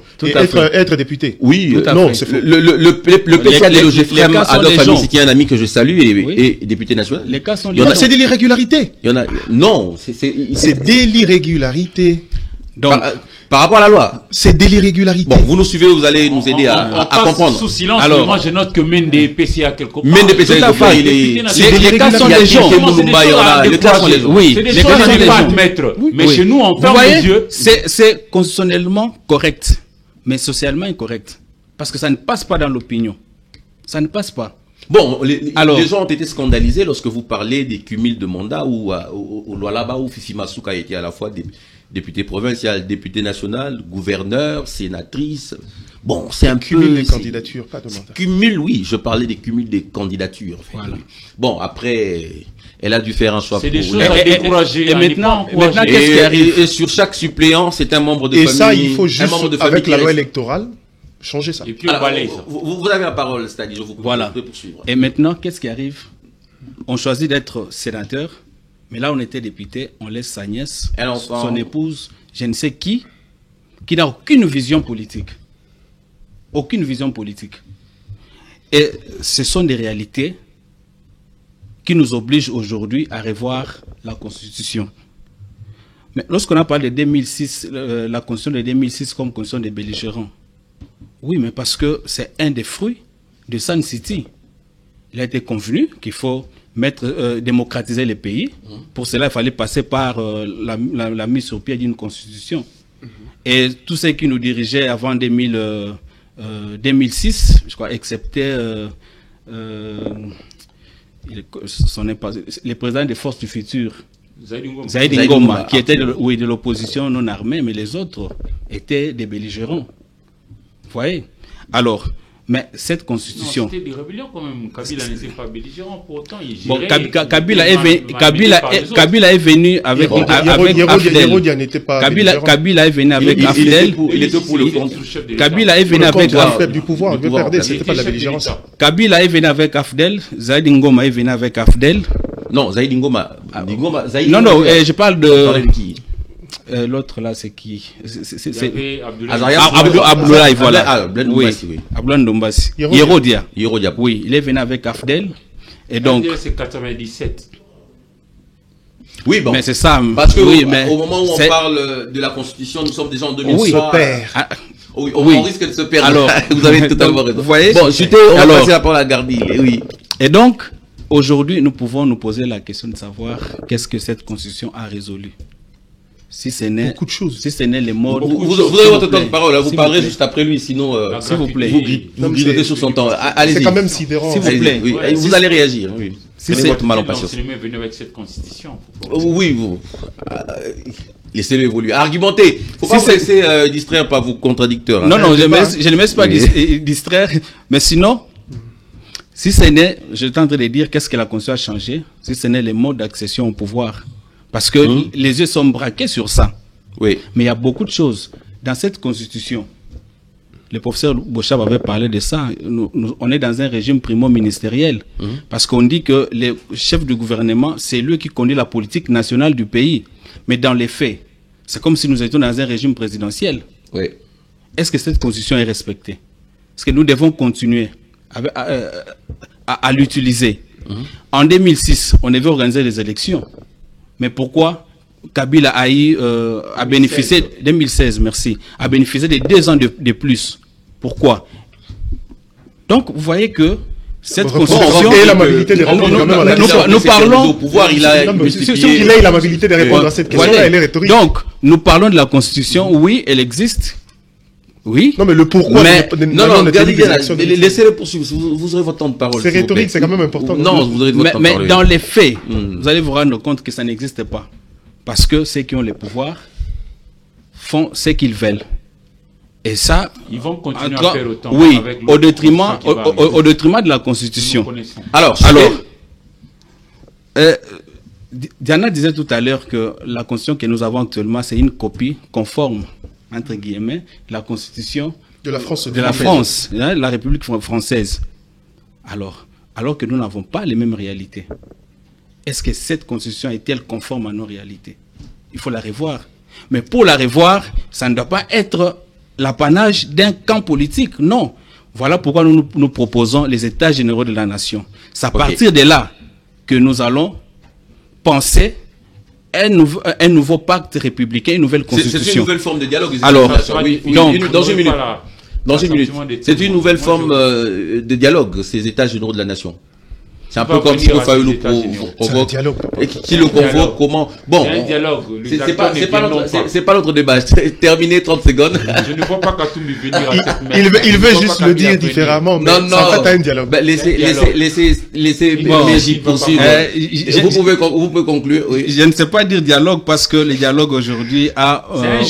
Être député. Oui, non, c'est faux. Le PCA de Logefrem, Adolphe Ami, c'est un ami que je sais et député national. Les cas sont c'est de l'irrégularité. Non, c'est de l'irrégularité. Donc, par rapport à la loi, c'est de l'irrégularité. Bon, vous nous suivez, vous allez nous aider à comprendre. Sous silence, alors, moi je note que Mende PCA quelque part. Mende PCA quelque part, il est. Les cas sont légion. Les cas sont légion. Oui, les cas sont légion. Admettre. Mais chez nous, on ferme les yeux. C'est constitutionnellement correct, mais socialement incorrect, parce que ça ne passe pas dans l'opinion. Ça ne passe pas. Bon, les gens ont été scandalisés lorsque vous parlez des cumuls de mandats où Lualaba ou Fifi Masuka était à la fois député provincial, député national, gouverneur, sénatrice. Bon, c'est un cumul des candidatures, pas de mandat. Cumul, oui, je parlais des cumuls des candidatures. En fait, voilà. Oui. Bon, après, elle a dû faire un choix. C'est des choses à décourager. Et maintenant, qu'est-ce qui arrive? Et sur chaque suppléant, c'est un membre de famille. Et ça, il faut juste, avec la loi électorale, changer ça. Et puis on balaye ça. Vous avez la parole, c'est-à-dire, je vous pouvez poursuivre. Et maintenant, qu'est-ce qui arrive? On choisit d'être sénateur. Mais là, on était député, on laisse sa nièce, son épouse, je ne sais qui n'a aucune vision politique. Aucune vision politique. Et ce sont des réalités qui nous obligent aujourd'hui à revoir la Constitution. Mais lorsqu'on a parlé de 2006, la Constitution de 2006 comme Constitution des belligérants, oui, mais parce que c'est un des fruits de Sun City. Il a été convenu qu'il faut démocratiser les pays. Pour cela, il fallait passer par la mise sur pied d'une constitution. Et tous ceux qui nous dirigeaient avant 2006, je crois, excepté les présidents des forces du futur, Zaïd Ngoma, qui était de l'opposition non armée, mais les autres étaient des belligérants. Vous voyez? Alors, mais cette constitution... C'était des rébellions quand même. Kabila n'était pas belligérant, pour autant il gérait... Bon, Kabila est venu avec Afdel. Kabila est venu avec Afdel. Il était pour le compte. Kabila est venu avec Afdel. Du pouvoir, le PRD, c'était pas de la belligérance. Kabila est venu avec Afdel. Zaïd Ngoma est venu avec Afdel. Non, Zaïd Ngoma. Non, je parle de... L'autre là, c'est qui? C'est Abdoulaye, voilà. Oui, Abdoulaye Ndombassi. Yerodia. Oui, il est venu avec Afdel. Et donc. C'est 97. Oui, bon. Mais c'est ça. Parce que au moment où on parle de la Constitution, nous sommes déjà en 2003. Oui, on risque de se perdre. Alors, vous avez totalement raison. Vous voyez? Bon, on va passer la parole à Garbi. Oui. Et donc, aujourd'hui, nous pouvons nous poser la question de savoir qu'est-ce que cette Constitution a résolu. Si ce n'est beaucoup de choses. Si ce n'est les mots. Vous avez votre temps de parole, vous parlerez juste après lui, sinon s'il vous plaît. Vous grillotez sur son temps. Allez-y. C'est quand même sidérant. S'il vous plaît. Oui. Vous allez réagir. Oui. Si c'est votre mal en patience. C'est venu avec cette constitution. Oui, vous. Laissez-le évoluer. Argumentez. Faut pas vous laisser distraire par vos contradicteurs. Non, je ne me laisse pas distraire. Mais sinon, si ce n'est, je suis en train de dire qu'est-ce que la Constitution a changé, si ce n'est les modes d'accession au pouvoir. Parce que les yeux sont braqués sur ça. Oui. Mais il y a beaucoup de choses. Dans cette constitution, le professeur Bochab avait parlé de ça. On est dans un régime primo-ministériel. Parce qu'on dit que le chef du gouvernement, c'est lui qui conduit la politique nationale du pays. Mais dans les faits, c'est comme si nous étions dans un régime présidentiel. Oui. Est-ce que cette constitution est respectée? Est-ce que nous devons continuer à l'utiliser? En 2006, on avait organisé les élections. Mais pourquoi Kabila a bénéficié, 2016, merci, a bénéficié de 2 ans de plus? Pourquoi? Donc, vous voyez que cette constitution... Et l'amabilité de répondre quand même à la question. Nous parlons... Au pouvoir, il a multiplié... Il a l'amabilité de répondre à cette question, elle est rhétorique. Donc, nous parlons de la constitution, oui, elle existe. Oui. Non, mais le pourquoi... Non, regardez bien, laissez-le poursuivre, vous aurez votre temps de parole. C'est rhétorique, c'est quand même important. Non, vous aurez votre temps de parole. Mais dans les faits, vous allez vous rendre compte que ça n'existe pas. Parce que ceux qui ont le pouvoir font ce qu'ils veulent. Et ça, ils vont continuer à faire autant. Oui, avec au détriment de la Constitution. Alors, Diana disait tout à l'heure que la Constitution que nous avons actuellement, c'est une copie conforme, entre guillemets, de la Constitution de la France, la République française. Alors que nous n'avons pas les mêmes réalités. Est-ce que cette Constitution est-elle conforme à nos réalités? Il faut la revoir. Mais pour la revoir, ça ne doit pas être l'apanage d'un camp politique, non. Voilà pourquoi nous proposons les États généraux de la nation. C'est à partir de là que nous allons penser un nouveau pacte républicain, une nouvelle constitution. C'est une nouvelle forme de dialogue. Alors, donc, dans une minute, c'est une nouvelle forme de dialogue, ces États généraux de la nation. C'est un peu comme si le Faye nous provoque. Et qui le convoque, comment. Bon, c'est un dialogue. C'est pas notre débat. Terminé, 30 secondes. Je ne vois pas Katoumi venir à cette mer. Il veut juste le dire différemment, mais ça fait un dialogue. Laissez Méji poursuivre. Vous pouvez conclure. Je ne sais pas dire dialogue parce que le dialogue aujourd'hui a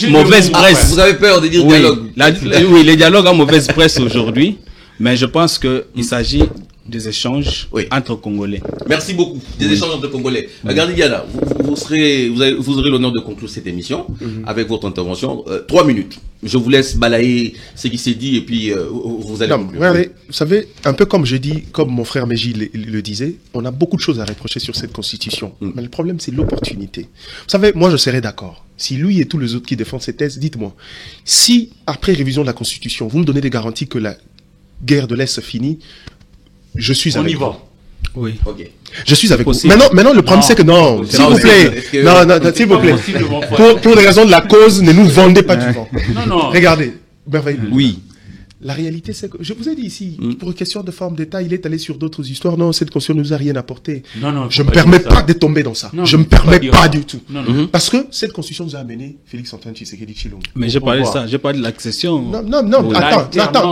mauvaise presse. Vous avez peur de dire dialogue? Oui, le dialogue a mauvaise presse aujourd'hui, mais je pense qu'il s'agit des échanges entre Congolais. Merci beaucoup. Des échanges entre Congolais. Regardez Diana, vous aurez l'honneur de conclure cette émission avec votre intervention. 3 minutes. Je vous laisse balayer ce qui s'est dit et puis vous allez conclure. Regardez, vous savez, un peu comme je dis, comme mon frère Méji le disait, on a beaucoup de choses à reprocher sur cette constitution. Mais le problème, c'est l'opportunité. Vous savez, moi, je serais d'accord. Si lui et tous les autres qui défendent ces thèses, dites-moi, si après révision de la constitution, vous me donnez des garanties que la guerre de l'Est finit, je suis avec vous. On y va. Oui. Ok. Je suis avec vous. Maintenant, le problème, c'est que non, s'il vous plaît. Non, s'il vous plaît. Pour les raisons de la cause, ne nous vendez pas du vent. Non. Regardez. Merveilleux. Oui. La réalité, c'est que, je vous ai dit ici, pour une question de forme d'État, il est allé sur d'autres histoires. Non, cette constitution ne nous a rien apporté. Non. Je ne me permets pas de tomber dans ça. Je ne me permets pas du tout. Non. Parce que cette constitution nous a amené Félix-Antoine Tshisekedi Tshilombo. Mais j'ai parlé de ça, j'ai parlé de l'accession. Non, attends.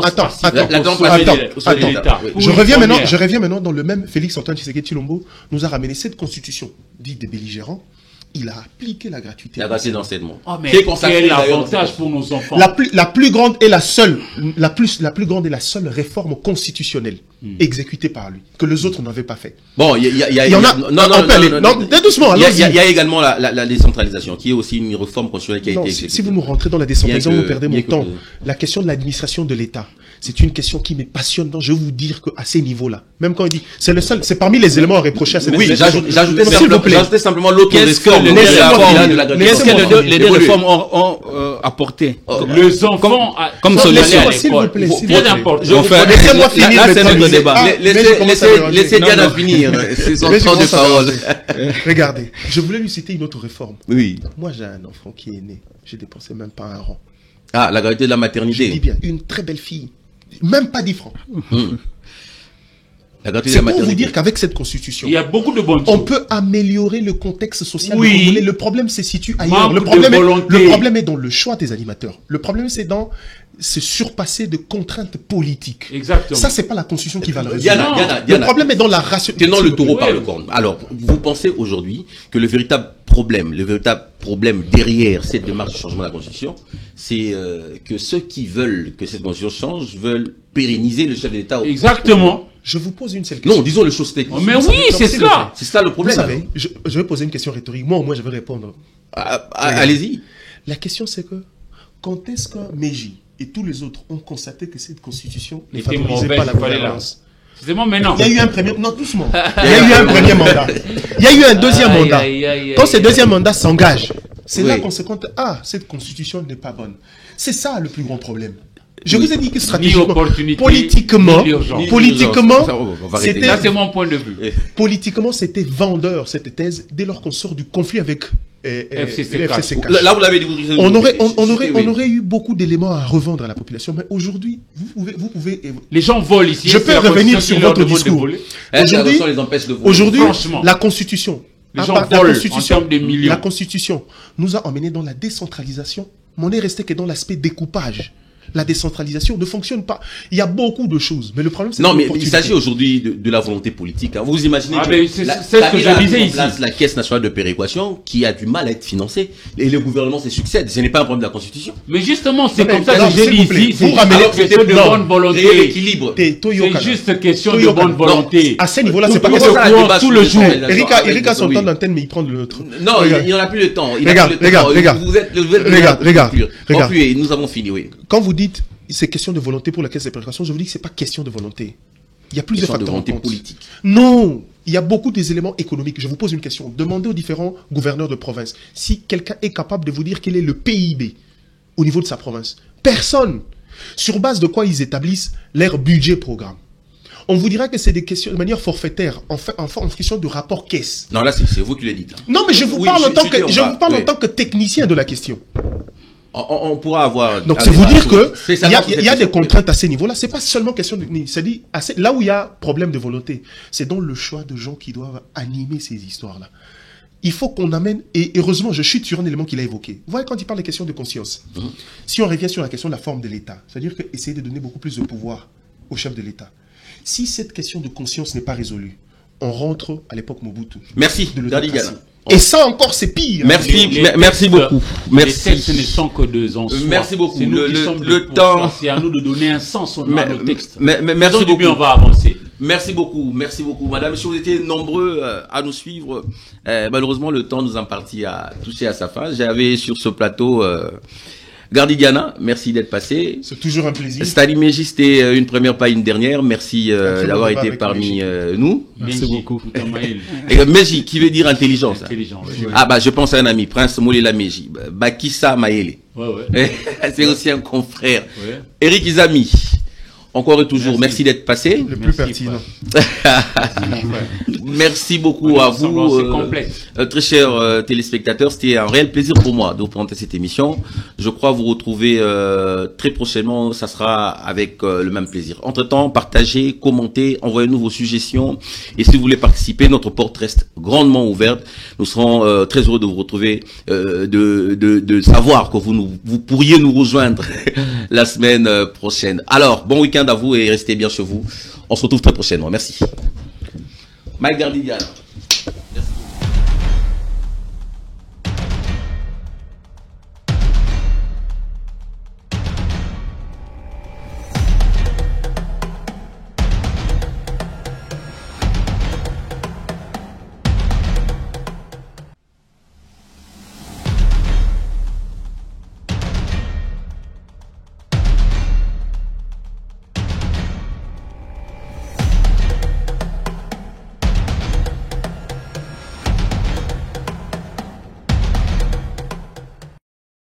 Je reviens maintenant dans le même Félix-Antoine Tshisekedi Tshilombo nous a ramené cette constitution dite des belligérants. Il a appliqué la gratuité. La gratuité d'enseignement. Mais quel avantage pour nos enfants? La plus grande et la seule réforme constitutionnelle exécutée par lui, que les autres n'avaient pas fait. Bon, il y en a. Non, doucement. Il y a également la décentralisation, qui est aussi une réforme constitutionnelle qui a été exécutée. Si vous me rentrez dans la décentralisation, vous perdez mon temps. La question de l'administration de l'État, c'est une question qui me passionne. Donc, je vais vous dire qu'à ces niveaux-là, même quand on dit, c'est parmi les éléments à reprocher à cette administration. Oui, j'ajoutais simplement l'autre réforme. Qu'est-ce que les deux réformes ont apporté? Les enfants, comme solution. S'il vous plaît. Laissez-moi finir. Là, c'est notre débat. Laissez Diana finir. C'est son temps de parole. Regardez, je voulais lui citer une autre réforme. Oui. Moi, j'ai un enfant qui est né. J'ai dépensé même pas un rond. Ah, la gratuité de la maternité. Je dis bien, une très belle fille. Même pas 10 francs. C'est pour vous dire qu'avec cette constitution, il y a beaucoup de bonnes choses. On peut améliorer le contexte social. Oui. Le problème se situe ailleurs. Le problème est dans le choix des animateurs. Le problème, c'est dans se surpasser de contraintes politiques. Exactement. Ça, c'est pas la constitution qui va le résoudre. Diana, le problème est dans la rationalité. Tenons le taureau par le corne. Alors, vous pensez aujourd'hui que le véritable problème derrière cette démarche de changement de la constitution, c'est que ceux qui veulent que cette constitution change veulent pérenniser le chef de l'État. Exactement. Je vous pose une seule question. Non, disons les choses techniques. Mais oui, c'est ça. C'est ça le problème. Vous savez, je vais poser une question rhétorique. Moi, au moins, je vais répondre. Allez-y. La question, c'est que, quand est-ce que Méji et tous les autres ont constaté que cette constitution ne favorisait pas la gouvernance? C'est moi maintenant. Il y a eu un premier... Non, doucement. Il y a eu un premier mandat. Il y a eu un deuxième mandat. Quand ce deuxième mandat s'engage, c'est là qu'on se compte, cette constitution n'est pas bonne. C'est ça le plus grand problème. Je vous ai dit que Ni stratégiquement, opportunité, politiquement, ni urgence. politiquement, Ça, on va arrêter. c'était Ça, c'est mon point de vue. politiquement, c'était vendeur cette thèse dès lors qu'on sort du conflit avec FCC. Là, vous l'avez dit. On aurait eu beaucoup d'éléments à revendre à la population, mais aujourd'hui, vous pouvez. Les gens volent ici. Je c'est peux la revenir Constitution sur qui leur votre demande de discours. voler. Aujourd'hui, les empêche de voler. Aujourd'hui, Franchement. la Constitution, Les à gens part- volent en termes de millions. la Constitution nous a emmenés dans la décentralisation, mais on est resté que dans l'aspect découpage. La décentralisation ne fonctionne pas. Il y a beaucoup de choses, mais le problème c'est Non, mais il l'opportunité. s'agit aujourd'hui de la volonté politique. Hein. Vous imaginez Ah, que mais c'est la- ce que Kabila je a disais mis en ici. place la Caisse nationale de péréquation qui a du mal à être financée. Et le gouvernement se succède. Ce n'est pas un problème de la Constitution. Mais justement, c'est Non, mais comme ça non, que j'ai s'il dit vous plaît, ici. vous C'est ramenez- juste question de non, bonne volonté. Rééquilibre. C'est juste question de Toyoka. bonne volonté. À ce niveau-là, c'est Tout pas le question. monde ça, le court débat tout sur le le jour. sujet. Erika a son Oui. temps d'antenne, mais il prend le truc. Non, il n'en a plus le temps. Il Regarde, n'a plus le temps. regarde. Vous êtes Regarde. Concluez, nous avons fini, oui. Quand vous dites c'est question de volonté pour la caisse de péréquation, je vous dis que c'est pas question de volonté. Il y a plusieurs Question de facteurs en volonté compte. politique. Non, il y a beaucoup des éléments économiques. Je vous pose une question. Demandez aux différents gouverneurs de province si quelqu'un est capable de vous dire quel est le PIB au niveau de sa province. Personne. Sur base de quoi ils établissent leur budget programme. On vous dira que c'est des questions de manière forfaitaire, en question de rapport caisse. Non, là, c'est vous qui le dites. Non, mais je vous Oui, parle en tant je que, dis, on je va- vous parle en oui. tant que technicien de la question. On pourra avoir. Donc un c'est vous débat dire que C'est ça, il y a, non, il y a des contraintes à ces niveaux-là. C'est pas seulement question de, c'est-à-dire là où il y a problème de volonté, c'est dans le choix de gens qui doivent animer ces histoires-là. Il faut qu'on amène, et heureusement, je chute sur un élément qu'il a évoqué. Vous voyez, quand il parle de questions de conscience, si on revient sur la question de la forme de l'État, c'est-à-dire que essayer de donner beaucoup plus de pouvoir au chef de l'État. Si cette question de conscience n'est pas résolue, on rentre à l'époque Mobutu. Merci, de Dardy l'autocratie. Gana. Et ça encore, c'est pire. Merci, Les merci textes- beaucoup. Les Merci. textes ne sont que deux en soi. Merci beaucoup. C'est nous Le- qui le- sommes le pour temps- ça. C'est à nous de donner un sens à nos textes. Merci Faisons du mieux, beaucoup. on va avancer. Merci beaucoup, madame. Monsieur, vous étiez nombreux à nous suivre. Malheureusement, le temps nous imparti à toucher à sa fin. J'avais sur ce plateau Dardy Gana, merci d'être passé. C'est toujours un plaisir. Stali Meji, c'était une première, pas une dernière. Merci très d'avoir bon été avec parmi Meji. nous. Merci Benji, beaucoup. Toutamaïl. Et Meji, qui veut dire intelligence. hein. Intelligent, ouais. Ah bah je pense à un ami, Prince Molela Meji, Bakissa Maele. Ouais. C'est aussi un confrère. Ouais. Eric Izami, encore et toujours, merci d'être passé. Le plus Merci, pertinent. Merci beaucoup à vous, C'est complète. très chers téléspectateurs. C'était un réel plaisir pour moi de vous présenter cette émission. Je crois vous retrouver très prochainement. Ça sera avec le même plaisir. Entre-temps, partagez, commentez, envoyez-nous vos suggestions. Et si vous voulez participer, notre porte reste grandement ouverte. Nous serons très heureux de vous retrouver, de savoir que vous pourriez nous rejoindre la semaine prochaine. Alors, bon week-end à vous et restez bien chez vous. On se retrouve très prochainement. Merci. Mike Dardy Gana.